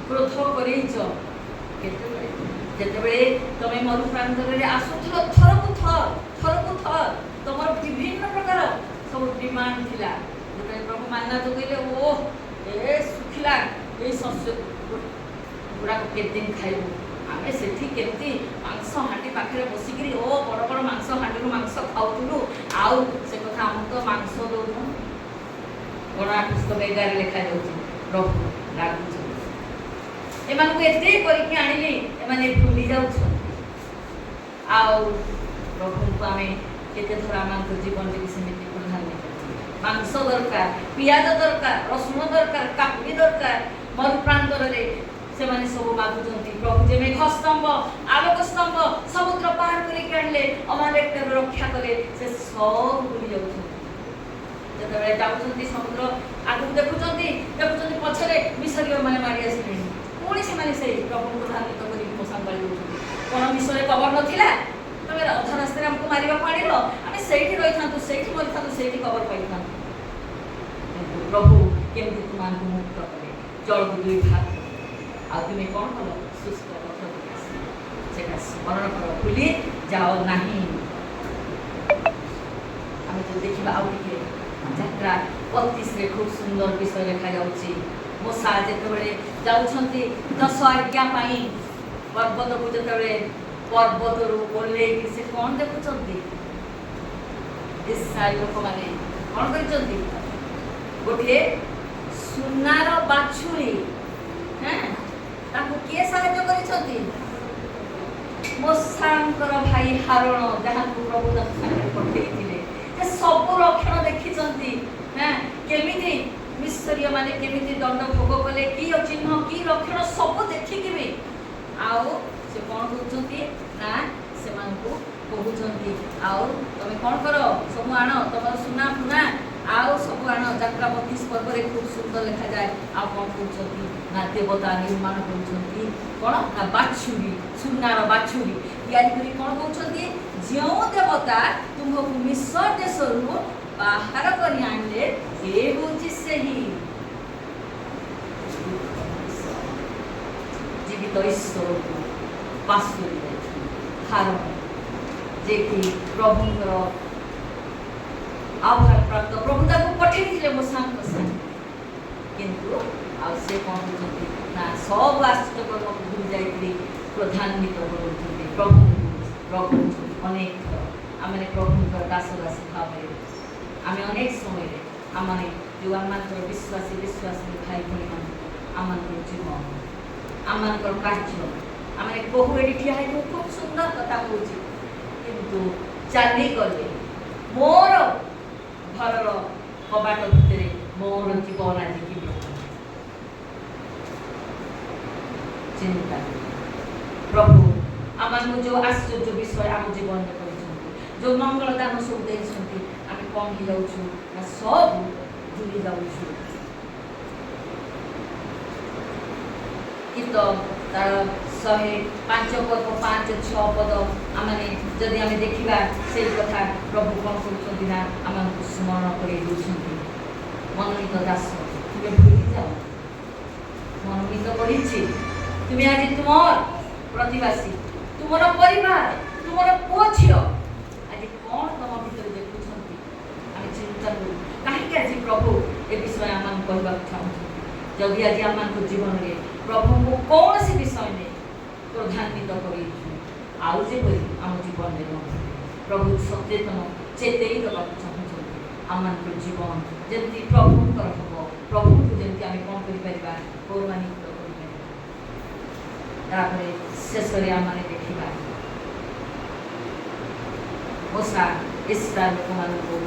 କ୍ରୋଧ କରେଇଛ, କେତେବେଳେ ଯେତେବେଳେ ତମେ ମରୁପ୍ରାନ୍ତରରେ ଆସୁଥିଲ, ଥରକୁ ଥର ତମର ବିଭିନ୍ନ ପ୍ରକାର ସବୁ ଡିମାଣ୍ଡ ଥିଲା। ଯେତେବେଳେ ପ୍ରଭୁ ମାନ୍ନା ଯୋଗେଇଲେ, ଓ ଏ ଶୁଖିଲା ଏଇ ଶସ୍ୟ ଗୁଡ଼ାକ କେତେ ଦିନ ଖାଇବୁ, आमे सेठी केमती मांस हांडी पाखरे बसिकरी ओ बड़ बड़ मांस हांडी मांस खाउथुलु आउ से कथा हम तो मांस दउनु गणा पुस्तक 11 लिखा जाउची प्रभु लागु एमानकु एते करिकि आनिली एमाने भूली जाउछ आउ प्रभु को आमे केते थरा मान जीवन रे सेमिति प्रधान मांस दरकार पियाज दरकार रसुण दरकार काकुड़ी दरकार मरु प्रांतर रे से माने सब मागुचंती प्रभु जे मेघ स्तंभ आलोक स्तंभ समुद्र पार करि काढले अमालेक रक्षा करे से सब भूली जाउछंती जतबे जाउछंती समुद्र आगु देखुचंती पछरे मिसरियो माने मारी आसिले पुणी से माने से प्रभु को धार्मिक करी मोसांबाली होछंती कोन मिसरे कबर नथिला तमे अधा रास्ता हमको मारिबा पाणिलो आमे सेठी रहिथांतु सेठी मरिथांतु सेठी कबर पाइथांतु प्रभु केमती तुमान को मुक्त करे जल को दुई भाग आ तुमे कोन कलो सुस्त पथ विकास सेटा स्मरण करो भूली जाओ नाही आमे तो देखिबा आउ टिके यात्रा 32 रे खूब सुंदर विषय लिखा जाउची मोसा जेतेबेले जाउछंती 10 आज्ञा पाई पर्वत को जेतेबेले पर्वत रु ओले कि से कोन देखुचंती इस्राएल लोक माने कोन करिचंती गोटे सुनार बाछुरी हैं ताको के सहायता करिसथि मोसांकर भाई हारण जहां को प्रभु दर्शन पठेइथिले जे सब रक्षण देखिसथि हैं केमिति मिस्त्रीय माने केमिति दंड भोग कले की चिन्ह की रक्षण सब देखिकि भी आउ से कोन होचंती ना से मानको कहउचंती आउ तमे कोन करो सब आण तमर सुना फुना आउ सब आण यात्रा 32 पर्व रे खूब सुंदर लिखा जाए आ कोन कहउचंती ना देवता निर्माण कहउचंती कोन ना बाछुरी सुनार बाछुरी यानी करी कोन कहउचंती जो देवता तुमको मिस्र देशरु बाहर करी आनले ए होची सही जीवित ईश्वर को पासुरी हारण जे कि प्रभुଙ୍କର आभार प्राप्त प्रभु ताको पठेइथिले मोसांक संग किंतु आ से कोन होचंती ना सब आश्चर्य कर्म को भूल जाइथि प्रधान्वित होचंती प्रभु अनेक आमे प्रभुଙ୍କର दास भावे आमे अनेक समय रे आमे जो आमानकर विश्वासी भाई भणी मान आमानकर जीवन आमानकर कार्य आमे बहु एठी ठिया है खूब सुंदर कथा होची किंतु चाली गले मोर घरर कबाट भितरे मोर जीवन आज कि चिंता प्रभु आमानकु जो आश्चर्य विषय आम जीवन में करिसथि जो मंगल दान सब देइसथि आमे कोन ही जाउछु ना सब भूली जाउछु किंतु तार 105 पर्व 5-6 पद आमे जदि आमे देखिबा से कथा प्रभु कोन करछथि ना आमको स्मरण करे दोछथि मनोनीत दास तुमे भूली जाओ मनोनीत करिछि तुमे आज तुमर प्रतिवासी तुमर परिवार तुमर पुओ छियो आज कोन तम भीतर देखुछथि आमे चिंता करू काहे आज प्रभु ए विषय आमन कहबा चाहू जदि आज आमको जीवन रे प्रभु को कौन सी विषय ने प्रधान्वित करी आउ जे परि आम जीवन रे प्रभु सचेतन चेतई दबा चाहू आमको जीवन जति प्रभु कर हो प्रभु को जति आमे कोन करि परिबा गौरवान्वित करि परिबा तापरे शेष रे आमने देखिबा मोसा इस्राएल को मान को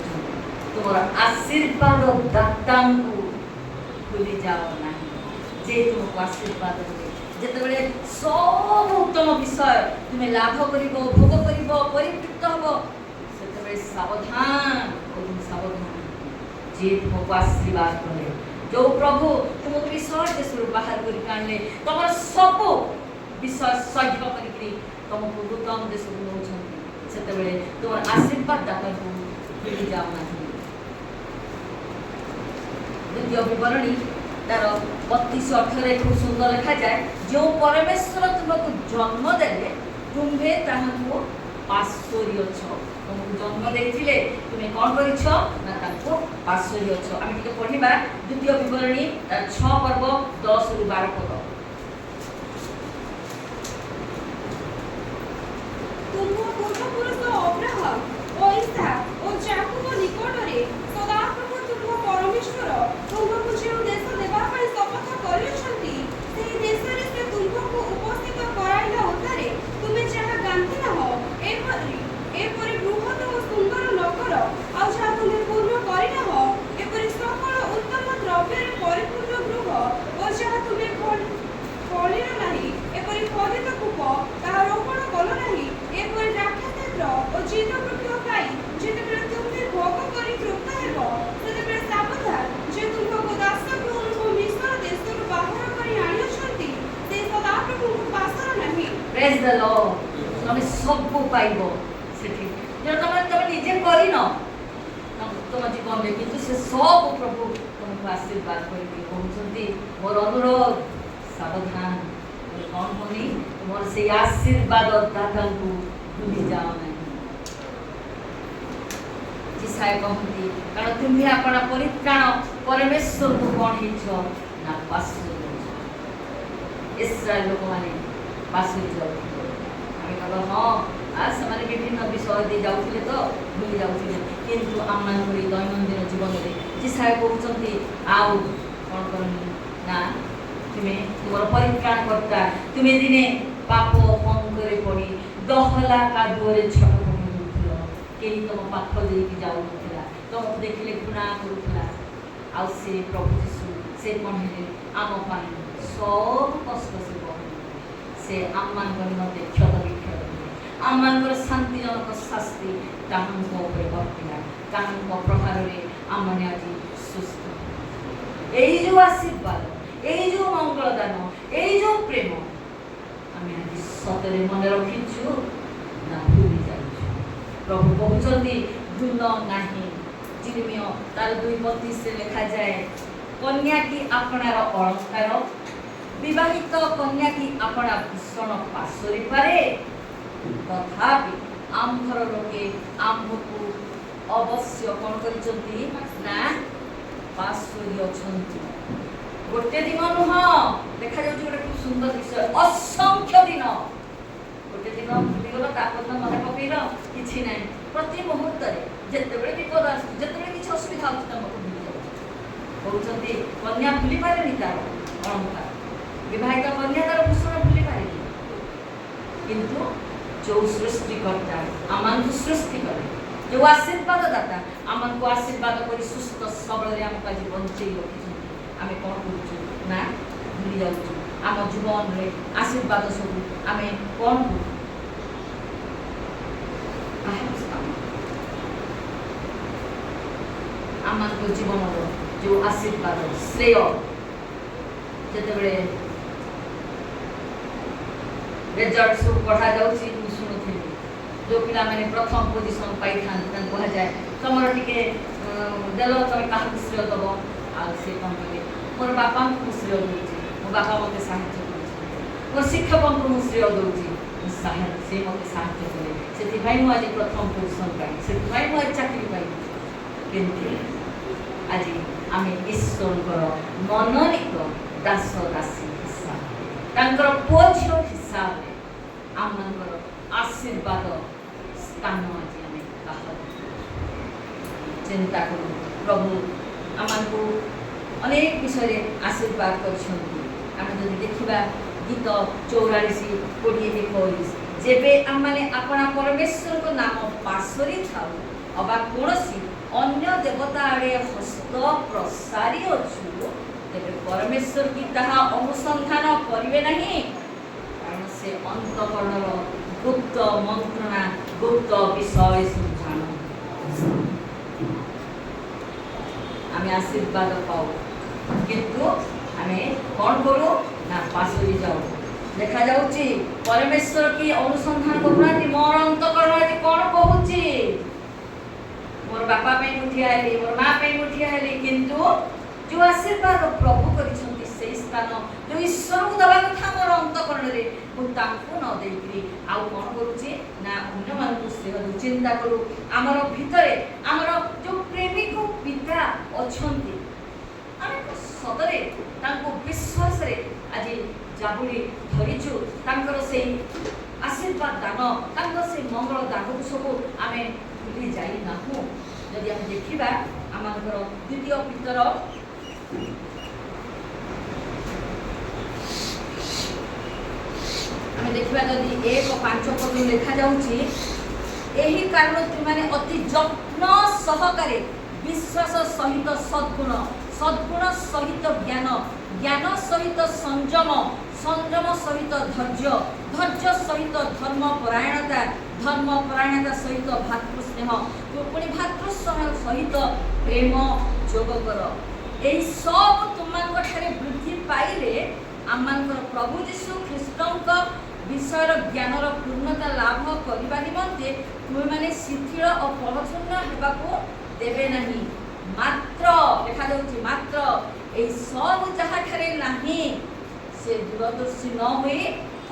तुमर आशीर्वाद दातांकु भूली जाओ नहीं जे तुमको आशीर्वाद दे जेतेबेले सब उत्तम विषय तुमे लाभ करिवो भोग करिवो परितृप्त हबो सेतेबेले सावधान जे तुमको आशीर्वाद करे जो प्रभु तुमको विषय देशरु बाहर करि काढले तमर सब विषय सह्य करिकरी तुमको उत्तम देशरु नउछन्ति सेतेबेले तमर आशीर्वाद दाता को भूली जाओ नहीं द्वितीय विवरणी तार 32-18 खूब सुंदर लिखा जाए जो परमेश्वर तुमको जन्म देले तुम्हे ताहाको पाश्चर्य छ तुमको जन्म देथिले तुमे कोन करिछ ना ताको पाश्चर्य छ आमी टिके पढिबा द्वितीय विवरणी तार 6 पर्व 10 रु 12 पद ତୁମ୍ଭ ପୂର୍ବପୁରୁଷ ଅବ୍ରାହମ ଓ ଇସାକ ଓ ଯାକୋବ ନିକଟରେ ସଦାପ୍ରଭୁ ତୁମ୍ଭ ପରମେଶ୍ୱର ତୁମ୍ଭକୁ ଯେଉଁ ଦେଶ ଦେବା ପାଇଁ ଶପଥ କରିଅଛନ୍ତି ସେହି ଦେଶରେ ସେ ତୁମ୍ଭକୁ ଉପସ୍ଥିତ କରାଇଲା ଉତ୍ତାରେ ତୁମେ ଯାହା ଗାନ୍ଧି ନାହ ଏପରି ବୃହତ ଓ ସୁନ୍ଦର ନଗର ଆଉ ଯାହା ତୁମେ ପୂର୍ଣ୍ଣ କରିନାହ ଏପରି ସକଳ ଉତ୍ତମ ଦ୍ରବ୍ୟରେ ପରିପୂର୍ଣ୍ଣ ଗୃହ ଓ ଯାହା ତୁମେ ଫଳିର ନାହିଁ ଏପରି ଫଳିତ କୂପ ତାହା ରୋପଣ କଲ ନାହିଁ ଏପରି ଦ୍ରାକ୍ଷାକ୍ଷେତ୍ର ଓ ଜିତ ବୃକ୍ଷ ପାଇ ଯେତେବେଳେ ତୁମେ ଭୋଗ କରି ତୃପ୍ତ ହେବ ସେତେବେଳେ ସାବଧାନ ଯେ ତୁମକୁ ଦାସଗୃହରୁ ମିଶ୍ର ଦେଶରୁ ବାହାର କରି ଆଣିଅଛନ୍ତି ସେ ସଦାପ୍ରଭୁଙ୍କୁ ପାସର ନାହିଁ। ପ୍ରେଜ୍ ଦ ଲର୍ଡ। ତମେ ସବୁ ପାଇବ ସେଠି ଯୋଉଟା ତମେ ନିଜେ କରିନ ତମ ଜୀବନରେ, କିନ୍ତୁ ସେ ସବୁ ପ୍ରଭୁ ତମକୁ ଆଶୀର୍ବାଦ କରିକି କହୁଛନ୍ତି ମୋର ଅନୁରୋଧ ସାବଧାନ କ'ଣ କହୁନି ତୁମର ସେଇ ଆଶୀର୍ବାଦ ଦାତାଙ୍କୁ ଭୁଲି ଯାଅ ନାହିଁ। ଯିଶାୟ କହନ୍ତି କାରଣ ତୁମେ ଆପଣା ପରିତ୍ରାଣ ପରମେଶ୍ୱରକୁ କ'ଣ ହେଇଛ ନା ପାଶୋରି ଯାଉଛ। ଇସ୍ରାଏଲ ଲୋକମାନେ ପାଶୋରି ଯାଉଥିଲେ। ଆମେ କହିବା ହଁ ସେମାନେ ବିଭିନ୍ନ ବିଷୟ ଦେଇ ଯାଉଥିଲେ ତ ଭୁଲି ଯାଉଥିଲେ, କିନ୍ତୁ ଆମମାନଙ୍କର ଏଇ ଦୈନନ୍ଦିନ ଜୀବନରେ ଯିଶାୟ କହୁଛନ୍ତି ଆଉ କ'ଣ କରନି ନା ତୁମେ ତୁମର ପରିତ୍ରାଣକର୍ତ୍ତା ତୁମେ ଦିନେ ପାପ ପଙ୍କରେ ପଡ଼ି ଦହଲା କାଦୁଅରେ ଛଟପଟ ହେଉଥିଲ, କେହି ତମ ପାଖ ଦେଇକି ଯାଉନଥିଲା, ତମକୁ ଦେଖିଲେ ଘୃଣା କରୁଥିଲା, ଆଉ ସେ ପ୍ରଭୁ ଯୀଶୁ ସେ କ'ଣ ହେଲେ ଆମ ପାଇଁ ସବୁ କଷ୍ଟ ସେ ବହନ ସେ ଆମମାନଙ୍କ ନିମନ୍ତେ କ୍ଷତ ବିକ୍ଷତ ହେଲେ, ଆମମାନଙ୍କର ଶାନ୍ତିଜନକ ଶାସ୍ତି ତାହାଙ୍କ ଉପରେ ବର୍ତ୍ତିଲା, ତାହାଙ୍କ ପ୍ରହାରରେ ଆମମାନେ ଆଜି ସୁସ୍ଥ। ଏଇ ଯେଉଁ ଆଶୀର୍ବାଦ, ଏଇ ଯେଉଁ ମଙ୍ଗଳଦାନ, ଏଇ ଯେଉଁ ପ୍ରେମ ଆମେ ଆଜି ସତରେ ମନେ ରଖିଛୁ ନା ଭୁଲି ଯାଉଛୁ। ପ୍ରଭୁ କହୁଛନ୍ତି ଧୁନ ନାହିଁ। ଜିର୍ମିୟ ତାର 2:32 ଲେଖାଯାଏ କନ୍ୟା କି ଆପଣାର ଅଳଙ୍କାର, ବିବାହିତ କନ୍ୟା କି ଆପଣା ଭୂଷଣ ପାଶୋରି ପାରେ, ତଥାପି ଆମ୍ଭର ଲୋକେ ଆମ୍ଭକୁ ଅବଶ୍ୟ କ'ଣ କରିଛନ୍ତି ନା ପାଶୋରି ଅଛନ୍ତି। ଗୋଟେ ଦିନ ନୁହଁ, ଦେଖାଯାଉଛି ଗୋଟେ ଖୁବ୍ ସୁନ୍ଦର ବିଷୟ, ଅସଂଖ୍ୟ ଦିନ। ଗୋଟେ ଦିନ ଭୁଲିଗଲ, ତାପର ମନେ ପକେଇଲ, କିଛି ନାହିଁ। ପ୍ରତି ମୁହୂର୍ତ୍ତରେ ଯେତେବେଳେ ବିପଦ ଆସୁଛି, ଯେତେବେଳେ କିଛି ଅସୁବିଧା ହେଉଛି ତମକୁ ଭୁଲି ଯାଉଛି। କହୁଛନ୍ତି କନ୍ୟା ଭୁଲି ପାରେନି ତାର ଅଳଙ୍କାର, ବିବାହିତ କନ୍ୟା ତାର ଭୂଷଣ ଭୁଲି ପାରେନି, କିନ୍ତୁ ଯେଉଁ ସୃଷ୍ଟିକର୍ତ୍ତା ଆମମାନଙ୍କୁ ସୃଷ୍ଟି କରେ, ଯେଉଁ ଆଶୀର୍ବାଦ ଦାତା ଆମମାନଙ୍କୁ ଆଶୀର୍ବାଦ କରି ସୁସ୍ଥ ସବଳରେ ଆମକୁ ଆଜି ବଞ୍ଚେଇ ରଖିଛନ୍ତି, ଆମେ କ'ଣ କରୁଛୁ ନା ଭୁଲି ଯାଉଛୁ। ଆମ ଜୀବନରେ ଆଶୀର୍ବାଦ ସବୁ ଆମେ କ'ଣ କରୁଛୁ ଆମମାନଙ୍କ ଜୀବନର ଯେଉଁ ଆଶୀର୍ବାଦ ଶ୍ରେୟ, ଯେତେବେଳେ ରେଜଲ୍ଟ ସବୁ ପଢ଼ାଯାଉଛି ମୁଁ ଶୁଣୁଥିଲି, ଯେଉଁ ପିଲାମାନେ ପ୍ରଥମ ପୋଜିସନ୍ ପାଇଥାନ୍ତି ତାଙ୍କୁ କୁହାଯାଏ ତମର ଟିକେ ଦେଲ, ତମେ କାହାକୁ ଶ୍ରେୟ ଦେବ, ଆଉ ସେ କ'ଣ କହିଲେ ମୋର ବାପାଙ୍କୁ ମୁଁ ଶ୍ରେୟ ଦେଉଛି, ମୋ ବାପା ମୋତେ ସାହାଯ୍ୟ କରୁଛନ୍ତି, ମୋ ଶିକ୍ଷକଙ୍କୁ ମୁଁ ଶ୍ରେୟ ଦେଉଛି, ସେ ମୋତେ ସାହାଯ୍ୟ କଲେ, ସେଥିପାଇଁ ମୁଁ ଆଜି ପ୍ରଥମ ପୋଜିସନ୍ ପାଇଲି, ସେଥିପାଇଁ ମୁଁ ଆଜି ଚାକିରି ପାଇଲି। କିନ୍ତୁ ଆଜି ଆମେ ଈଶ୍ୱରଙ୍କର ମନୋନୀତ ଦାସ ଦାସୀ ହିସାବରେ, ତାଙ୍କର ପୁଅ ଝିଅ ହିସାବରେ ଆମମାନଙ୍କର ଆଶୀର୍ବାଦ ସ୍ଥାନ ଆଜି ଆମେ କାହାର ଚିନ୍ତା କରୁ। ପ୍ରଭୁ ଆମମାନଙ୍କୁ ଅନେକ ବିଷୟରେ ଆଶୀର୍ବାଦ କରିଛନ୍ତି। ଆମେ ଯଦି ଦେଖିବା ଗୀତ 44:20-21, ଯେବେ ଆମମାନେ ଆପଣା ପରମେଶ୍ୱରଙ୍କ ନାମ ପାଶୋରି ଥାଉ ଅବା କୌଣସି ଅନ୍ୟ ଦେବତା ଆଡ଼େ ହସ୍ତ ପ୍ରସାରିଅଛୁ, ତେବେ ପରମେଶ୍ୱର କି ତାହା ଅନୁସନ୍ଧାନ କରିବେ ନାହିଁ, କାରଣ ସେ ଅନ୍ତଃକରଣର ଗୁପ୍ତ ମନ୍ତ୍ରଣା ଗୁପ୍ତ ବିଷୟ ସବୁ ଜାଣନ୍ତି। ଆମେ ଆଶୀର୍ବାଦ ପାଉ, କିନ୍ତୁ ଆମେ କ'ଣ କରୁ ନା ପାଶୋରି ଯାଉ। ଦେଖାଯାଉଛି ପରମେଶ୍ୱର କି ଅନୁସନ୍ଧାନ କରୁନାହାନ୍ତି, ମୋର ଅନ୍ତଃକରଣ ଆଜି କ'ଣ କହୁଛି, ମୋର ବାପା ପାଇଁ ମୁଁ ଠିଆ ହେଲି, ମୋର ମା ପାଇଁ ମୁଁ ଠିଆ ହେଲି, କିନ୍ତୁ ଯେଉଁ ଆଶୀର୍ବାଦ ପ୍ରଭୁ କରିଛନ୍ତି ସେଇ ସ୍ଥାନ ଯେଉଁ ଈଶ୍ୱରକୁ ଦେବା କଥା ମୋର ଅନ୍ତଃକରଣରେ, ମୁଁ ତାଙ୍କୁ ନ ଦେଇକିରି ଆଉ କ'ଣ କରୁଛି ନା ଅନ୍ୟମାନଙ୍କୁ ଶ୍ରେୟ ଦେଉ। ଚିନ୍ତା କରୁ ଆମର ଭିତରେ ଆମର ଯେଉଁ ପ୍ରେମିକ ପିତା ଅଛନ୍ତି, ଆମେ ସତରେ ତାଙ୍କୁ ବିଶ୍ୱାସରେ ଆଜି ଜାବୁଡ଼ି ଧରିଛୁ, ତାଙ୍କର ସେଇ आशीर्वाद दान से मंगल दान को सब आम भूली जाना जदि आम देखा आम द्वितीय पितर आम देखा जदि 1:5 पद लिखा जाऊँगी यही कारण तुमने अति जत्न सहकारे विश्वास सहित सद्गुण सद्गुण सहित ज्ञान ज्ञान सहित संयम संयम सहित धैर्य धैर्य सहित धर्मपरायणता सहित भातृस्नेह पुणी भातृस्नेह सहित प्रेम जोग कर यही सब तुम वृद्धि पाइले आम प्रभु यीशु ख्रीष्ट विषय ज्ञानर पूर्णता लाभ करने निमंते तुम्हें शिथिल और प्रहशून्य होगा देवे नहीं मात्र लिखा जाऊँगी मात्र यही सब जहाँ नहीं से दूरदर्शी न हुए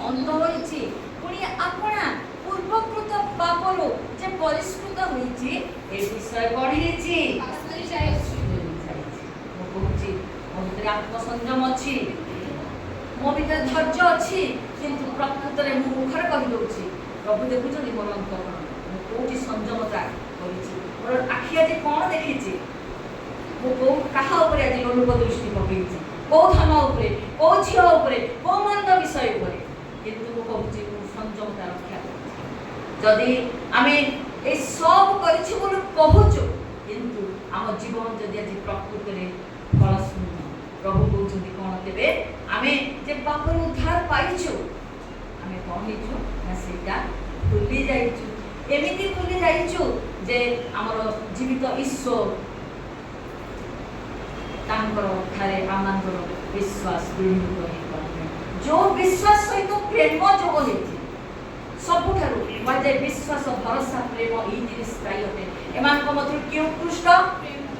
अंध होइछि पुणी आपणा पूर्वकृत पापरो जे परिष्कृत होइछि ए विषय बढ़ेछि मो भीतर आत्मसंयम अच्छी मो भीतर धैर्य अच्छी किंतु प्रकृत में मु मुखर कहि दउछि प्रभु देखुछनि मोर अंतकरण मु कोठी संयमता करिछि मोर आखि आज कोन देखिछि मु को कहा ऊपर आज लोक दृष्टि पकेछि को धन उपरे को झियो उपरे को मंद विषय उपरे किंतु मु कहूछि मु संयमता रक्षा करिछि जदि आमे ए सब करिछि बोल कहूछु किंतु आम जीवन जदि आज प्रकृत में फलशून्य प्रभु कहते कौन तेरे आमे जे पापर उद्धार पाइछु आमे कौन हेछु ना सेटा भूली जाइछु एमिति भूली जाइछु जे हमर जीवित ईश्वर तांकर थारे आमांकर विश्वास दृढ़ होई जो विश्वास सहित प्रेम जोग हेछि सबुठारु माजे विश्वास भरोसा प्रेम ई जिनिस प्राय होते एमान को मध्य के उत्कृष्ट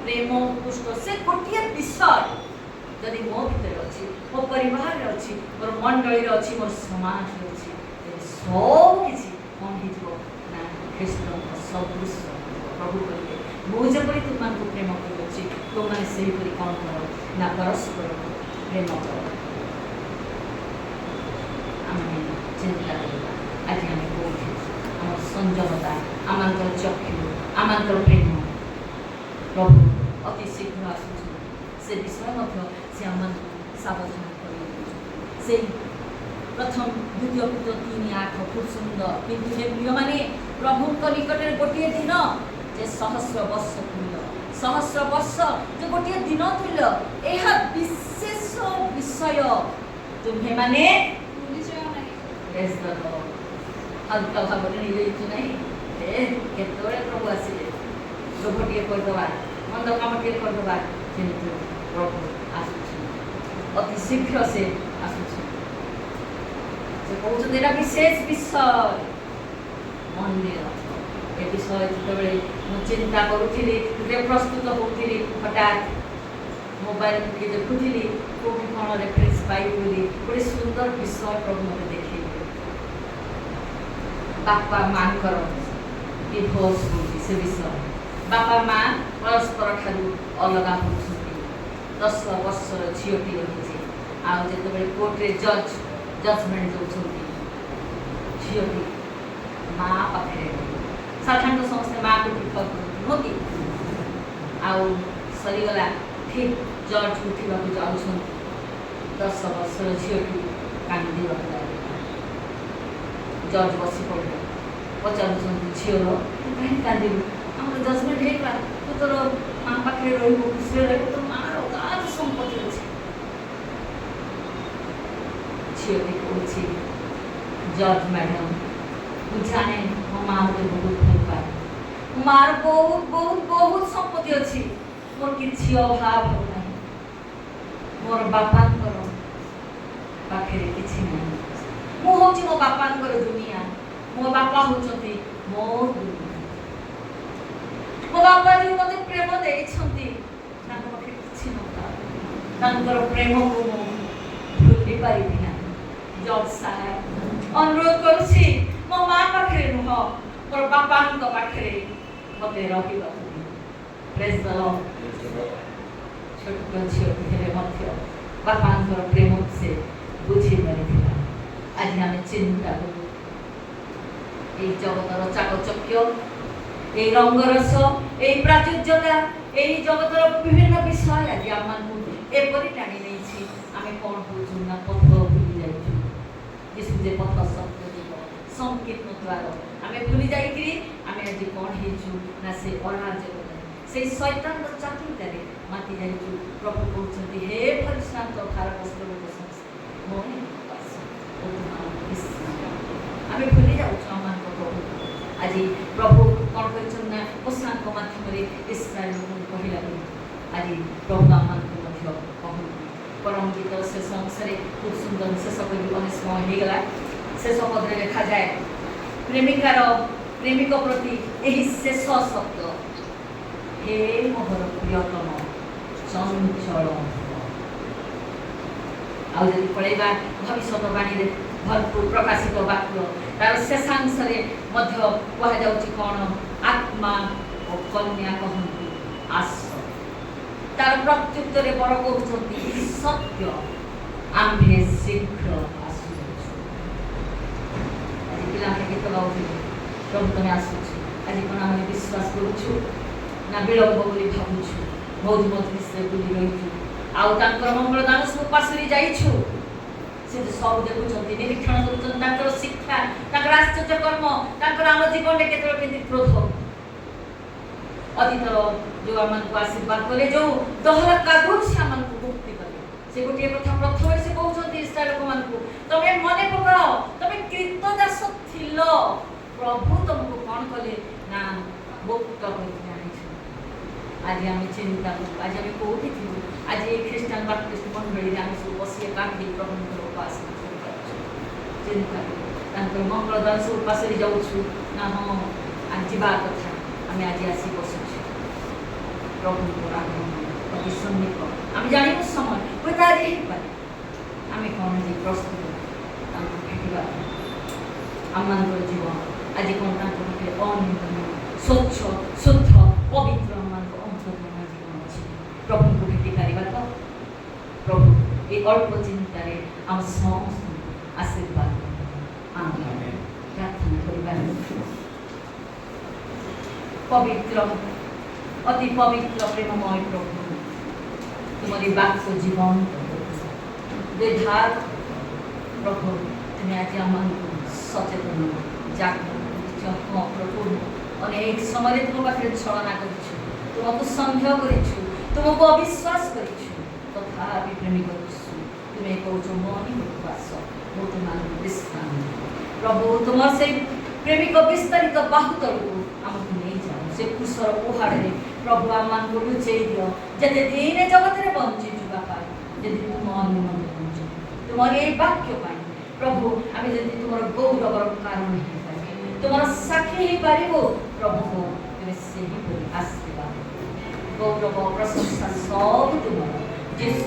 प्रेम उत्कृष्ट से गोटिए विषय जदि मो भीतर अच्छी मो परिवार अच्छी मोर मंडली अच्छी मोर समाज अच्छी सब किसी कौन हो ना ख्रीष्ट सदृश प्रभु कहे मुझे तुमको प्रेम करुच्ची तुमने से कौन कर ना परस्पर प्रेम कर आम चिंता आज आम कौन आम संयमता आम चक्षु आम प्रेम प्रभु अति शीघ्र आसु से विषय से आम सावधान कर प्रथम द्वितीय पुत्र 3:8 खूब सुंदर किंतु हे प्रिय माने प्रभु निकट गोटे दिन जे सहस्र वर्ष तुल्य सहस्र वर्ष जो गोटे दिन तुल्य यह विशेष विषय तुम्हें माने हल्का भाव नहीं केतवे प्रभु आसिले लोभ टे करदबा मंद काम टे करदबा किंतु प्रभु आसुछि अति शीघ्र से आसुछि से कहते तेरा विशेष विषय मंदिर ए विषय जिते मु चिंता करुଥିଲି प्रस्तुत होउଥିଲି हठात मोबाइल के देखुଥିଲି कोठी कोन रेफरेंस पाई बोली बड़े सुंदर विषय प्रभु मते देखैले बापा मां कर डिवोर्स होती से विषय बापा मां परस्पर ठारू अलग होती 10 वर्षर झीटी रही आते कोर्टे जजमेंट जो झीटी माँ पाखे साधारणतः समस्ते माँ को प्रिफर कर कि आउ सरीगला ठीक जज उठा जाऊँ 10 वर्षर झीटी कांदी जज बस पड़े पचार झीर कहीं कांदू आम जजमेंट होगा तू तोर माँ पाखे खुशी रही तो माँ संपत्ति अच्छे झीटी कौन जज मैडम बुझाने मो माँ मत बहुत भल पाए मो मार बहुत बहुत बहुत संपत्ति अच्छी मोर कि अभाव होना मोर बापांकर पाखे किसी नहीं मु हूँ मो बापांकर दुनिया मो बापा होती मोर दुनिया मो बापा जी मत प्रेम देइछंती तांकर प्रेम को भूली पारिबी ना जज साहेब अनुरोध करुछि मो माँ पाखे नुह मोर बापा पाखे मत रही प्रेज द लॉर्ड छोट झील हेले बापा प्रेम से बुझी पारि आज आम चिंता करूँ এই জগতর চাকচক্য, এই রঙ্গরস, এই প্রাচুর্যতা, এই জগতর বিভিন্ন বিষয় আଜି ଆମମାନଙ୍କୁ ଏପରି ଟାଣି ନେଇଛି ଆମେ କ'ଣ ହେଉଛୁ ନା ପଥ ଭୁଲି ଯାଇଛୁ। ଯୀଶୁ ଯେ ପଥ ସତ୍ୟ ଜୀବନ ସଂକୀର୍ଣ୍ଣ ଦ୍ୱାର ଆମେ ଭୁଲି ଯାଇକିରି ଆମେ ଆଜି କ'ଣ ହେଇଛୁ ନା ସେ ଅରାଜକତାରେ ସେଇ ଶୈତାନର ଚାକିରିଟାରେ ମାତି ଯାଇଛୁ। ପ୍ରଭୁ କହୁଛନ୍ତି ହେ ପରିଶ୍ରାନ୍ତ ଭାରତବର୍ଷର ସମସ୍ତେ ମୋ ନିକଟକୁ ଆସ, ଓ ତୁମମାନଙ୍କୁ ବିଶ୍ରାମ। ଆମେ ଭୁଲି ଯାଉଛୁ ଆମମାନଙ୍କ ପ୍ରଭୁ। ଆଜି ପ୍ରଭୁ କ'ଣ କରିଛନ୍ତି ନା ପୋଷାକ ମାଧ୍ୟମରେ ଇସ୍ରାଏଲକୁ କହିଲା ବୋଲି ଆଜି ପ୍ରଭୁ ଆମମାନଙ୍କୁ ମଧ୍ୟ କହନ୍ତି। ପରମ ଗୀତର ଶେଷ ଅଂଶରେ ଖୁବ୍ ସୁନ୍ଦର ଶେଷ କରି ଅନେକ ସମୟ ହେଇଗଲା। ଶେଷ ପଦରେ ଲେଖାଯାଏ ପ୍ରେମିକାର ପ୍ରେମିକ ପ୍ରତି ଏହି ଶେଷ ଶବ୍ଦ, ହେ ମୋହର ପ୍ରିୟତମ ଚଞ୍ଚଳ। ଆଉ ଯଦି ପଳେଇବା ଭବିଷ୍ୟତ ବାଣୀରେ ଭରପୁର ପ୍ରକାଶିତ ବାକ୍ୟ, ତାର ଶେଷାଂଶରେ ମଧ୍ୟ କୁହାଯାଉଛି କ'ଣ, ଆତ୍ମା ଓ କନ୍ୟା କହନ୍ତି ଆସ। ତାର ପ୍ରତ୍ୟୁତ୍ତରେ ବର କହୁଛନ୍ତି ସତ୍ୟ, ଆମ୍ଭେ ଶୀଘ୍ର ଆସୁଛୁ। ଆଜି ପିଲାମାନେ ଗୀତ ଗାଉଥିଲେ, ପ୍ରଭୁ ତମେ ଆସୁଛୁ। ଆଜି କ'ଣ ଆମେ ବିଶ୍ୱାସ କରୁଛୁ ନା ବିଳମ୍ବ ବୋଲି ଭାବୁଛୁ, ମୌଜ ମଜଲିସରେ ବୁଲି ରହିଛୁ, ଆଉ ତାଙ୍କର ମଙ୍ଗଳଦାନ ସବୁ ପାଶୋରି ଯାଇଛୁ। ସେ ସବୁ ଦେଖୁଛନ୍ତି, ନିରୀକ୍ଷଣ କରୁଛନ୍ତି ତାଙ୍କର ଶିକ୍ଷା, ତାଙ୍କର ଆଶ୍ଚର୍ଯ୍ୟ କର୍ମ, ତାଙ୍କର ଆମ ଜୀବନରେ କେତେବେଳେ କେମିତି କ୍ରୋଧ, ଅତୀତର ଯେଉଁ ଆମମାନଙ୍କୁ ଆଶୀର୍ବାଦ କଲେ, ଯେଉଁ ଦହଲା କାଦୁଅ ସେ ଆମମାନଙ୍କୁ ମୁକ୍ତି କଲେ। ସେ ଗୋଟିଏ କଥା ପ୍ରଥମେ ସେ କହୁଛନ୍ତି ଇସ୍ରାଏଲ ଲୋକମାନଙ୍କୁ, ତମେ ମନେ ପକାଅ ତମେ କୀର୍ତ୍ତଦାସ ଥିଲ, ପ୍ରଭୁ ତମକୁ କ'ଣ କଲେ ନା ମୁକ୍ତ କରିକି ଆଣିଛୁ। ଆଜି ଆମେ ଚିନ୍ତା କରୁ, ଆଜି ଆମେ କେଉଁଠି ଥିଲୁ? ଆଜି ଏଇ ଖ୍ରୀଷ୍ଟିଆନ ବାପ୍ଟିଷ୍ଟ ମଣ୍ଡଳୀରେ ଆମେ ସବୁ ବସି ଏକାଠି ପ୍ରଭୁଙ୍କର ଉପାସନା କରିପାରୁଛୁ। ଚିନ୍ତା କରୁ, ତାଙ୍କର ମଙ୍ଗଳଦାନ ସବୁ ପାଶୋରି ଯାଉଛୁ ନା ହଁ ଯିବା କଥା। ଆମେ ଆଜି ଆସି ବସୁଛୁ ପ୍ରଭୁଙ୍କର ଆଗମନ ଅତି ସନ୍ନିକ। ଆମେ ଜାଣିବୁ ସମୟ ହୁଏତ ଆଜି ହେଇପାରେ। ଆମେ କ'ଣ ଆଜି ପ୍ରସ୍ତୁତ ତାଙ୍କୁ ଭେଟିବା? ଆମମାନଙ୍କର ଜୀବନ ଆଜି କ'ଣ ତାଙ୍କ ପାଖରେ ଅନିନ୍ଦନୀୟ, ସ୍ୱଚ୍ଛ, ଶୁଦ୍ଧ, ପବିତ୍ର ଆମମାନଙ୍କ ଅନ୍ତର୍ମନ ଜୀବନ ଅଛି? ପ୍ରଭୁଙ୍କୁ ଭେଟି ପାରିବା ତ? ପ୍ରଭୁ এই অল্প চিন্তারে ଆମ ସମସ୍ତଙ୍କୁ ଆଶୀର୍ବାଦ ଆମେ ପ୍ରାର୍ଥନା କରିବା। পবিত্র, অতি পবিত্র প্রেমময় প্রভু, তোমার বাক্য জীবন বেধার প্রভু, তুমি আজ আমাকে সচেতন জাগ্রত প্রভু। অনেক সময় তোমার পাখে ছলনা করছো, তোমাকে সন্দেহ করেছো, তোমাকে অবিশ্বাস করেছো, তথাপি প্রেমী করছো। তুমি কৌছ মনি আস, মো তোমাকে বিশ্রাম। প্রভু তোমার সেই প্রেমিক বিস্তারিত বাহুতলକୁ ଆମକୁ ନେଇଯାଅ। ସେ କୁଶର ପହାଡ଼ରେ ପ୍ରଭୁ ଆମମାନଙ୍କୁ ଲୁଚେଇ ଦିଅ, ଯେତେ ଦିନ ଜଗତରେ ବଞ୍ଚିଛୁ ବାପା, ଯଦି ତୁମ ଅନୁମତି ବଞ୍ଚୁ, ତୁମର ଏଇ ବାକ୍ୟ ପାଇଁ ପ୍ରଭୁ ଆମେ ଯଦି ତୁମର ଗୌରବର କାରଣ ହେଇପାରିବୁ, ତୁମର ସାକ୍ଷୀ ହେଇପାରିବୁ ପ୍ରଭୁ, ତେବେ ସେହିପରି ଆଶୀର୍ବାଦ, ଗୌରବ, ପ୍ରଶଂସା ସବୁ ତୁମର। ଯୀଶୁ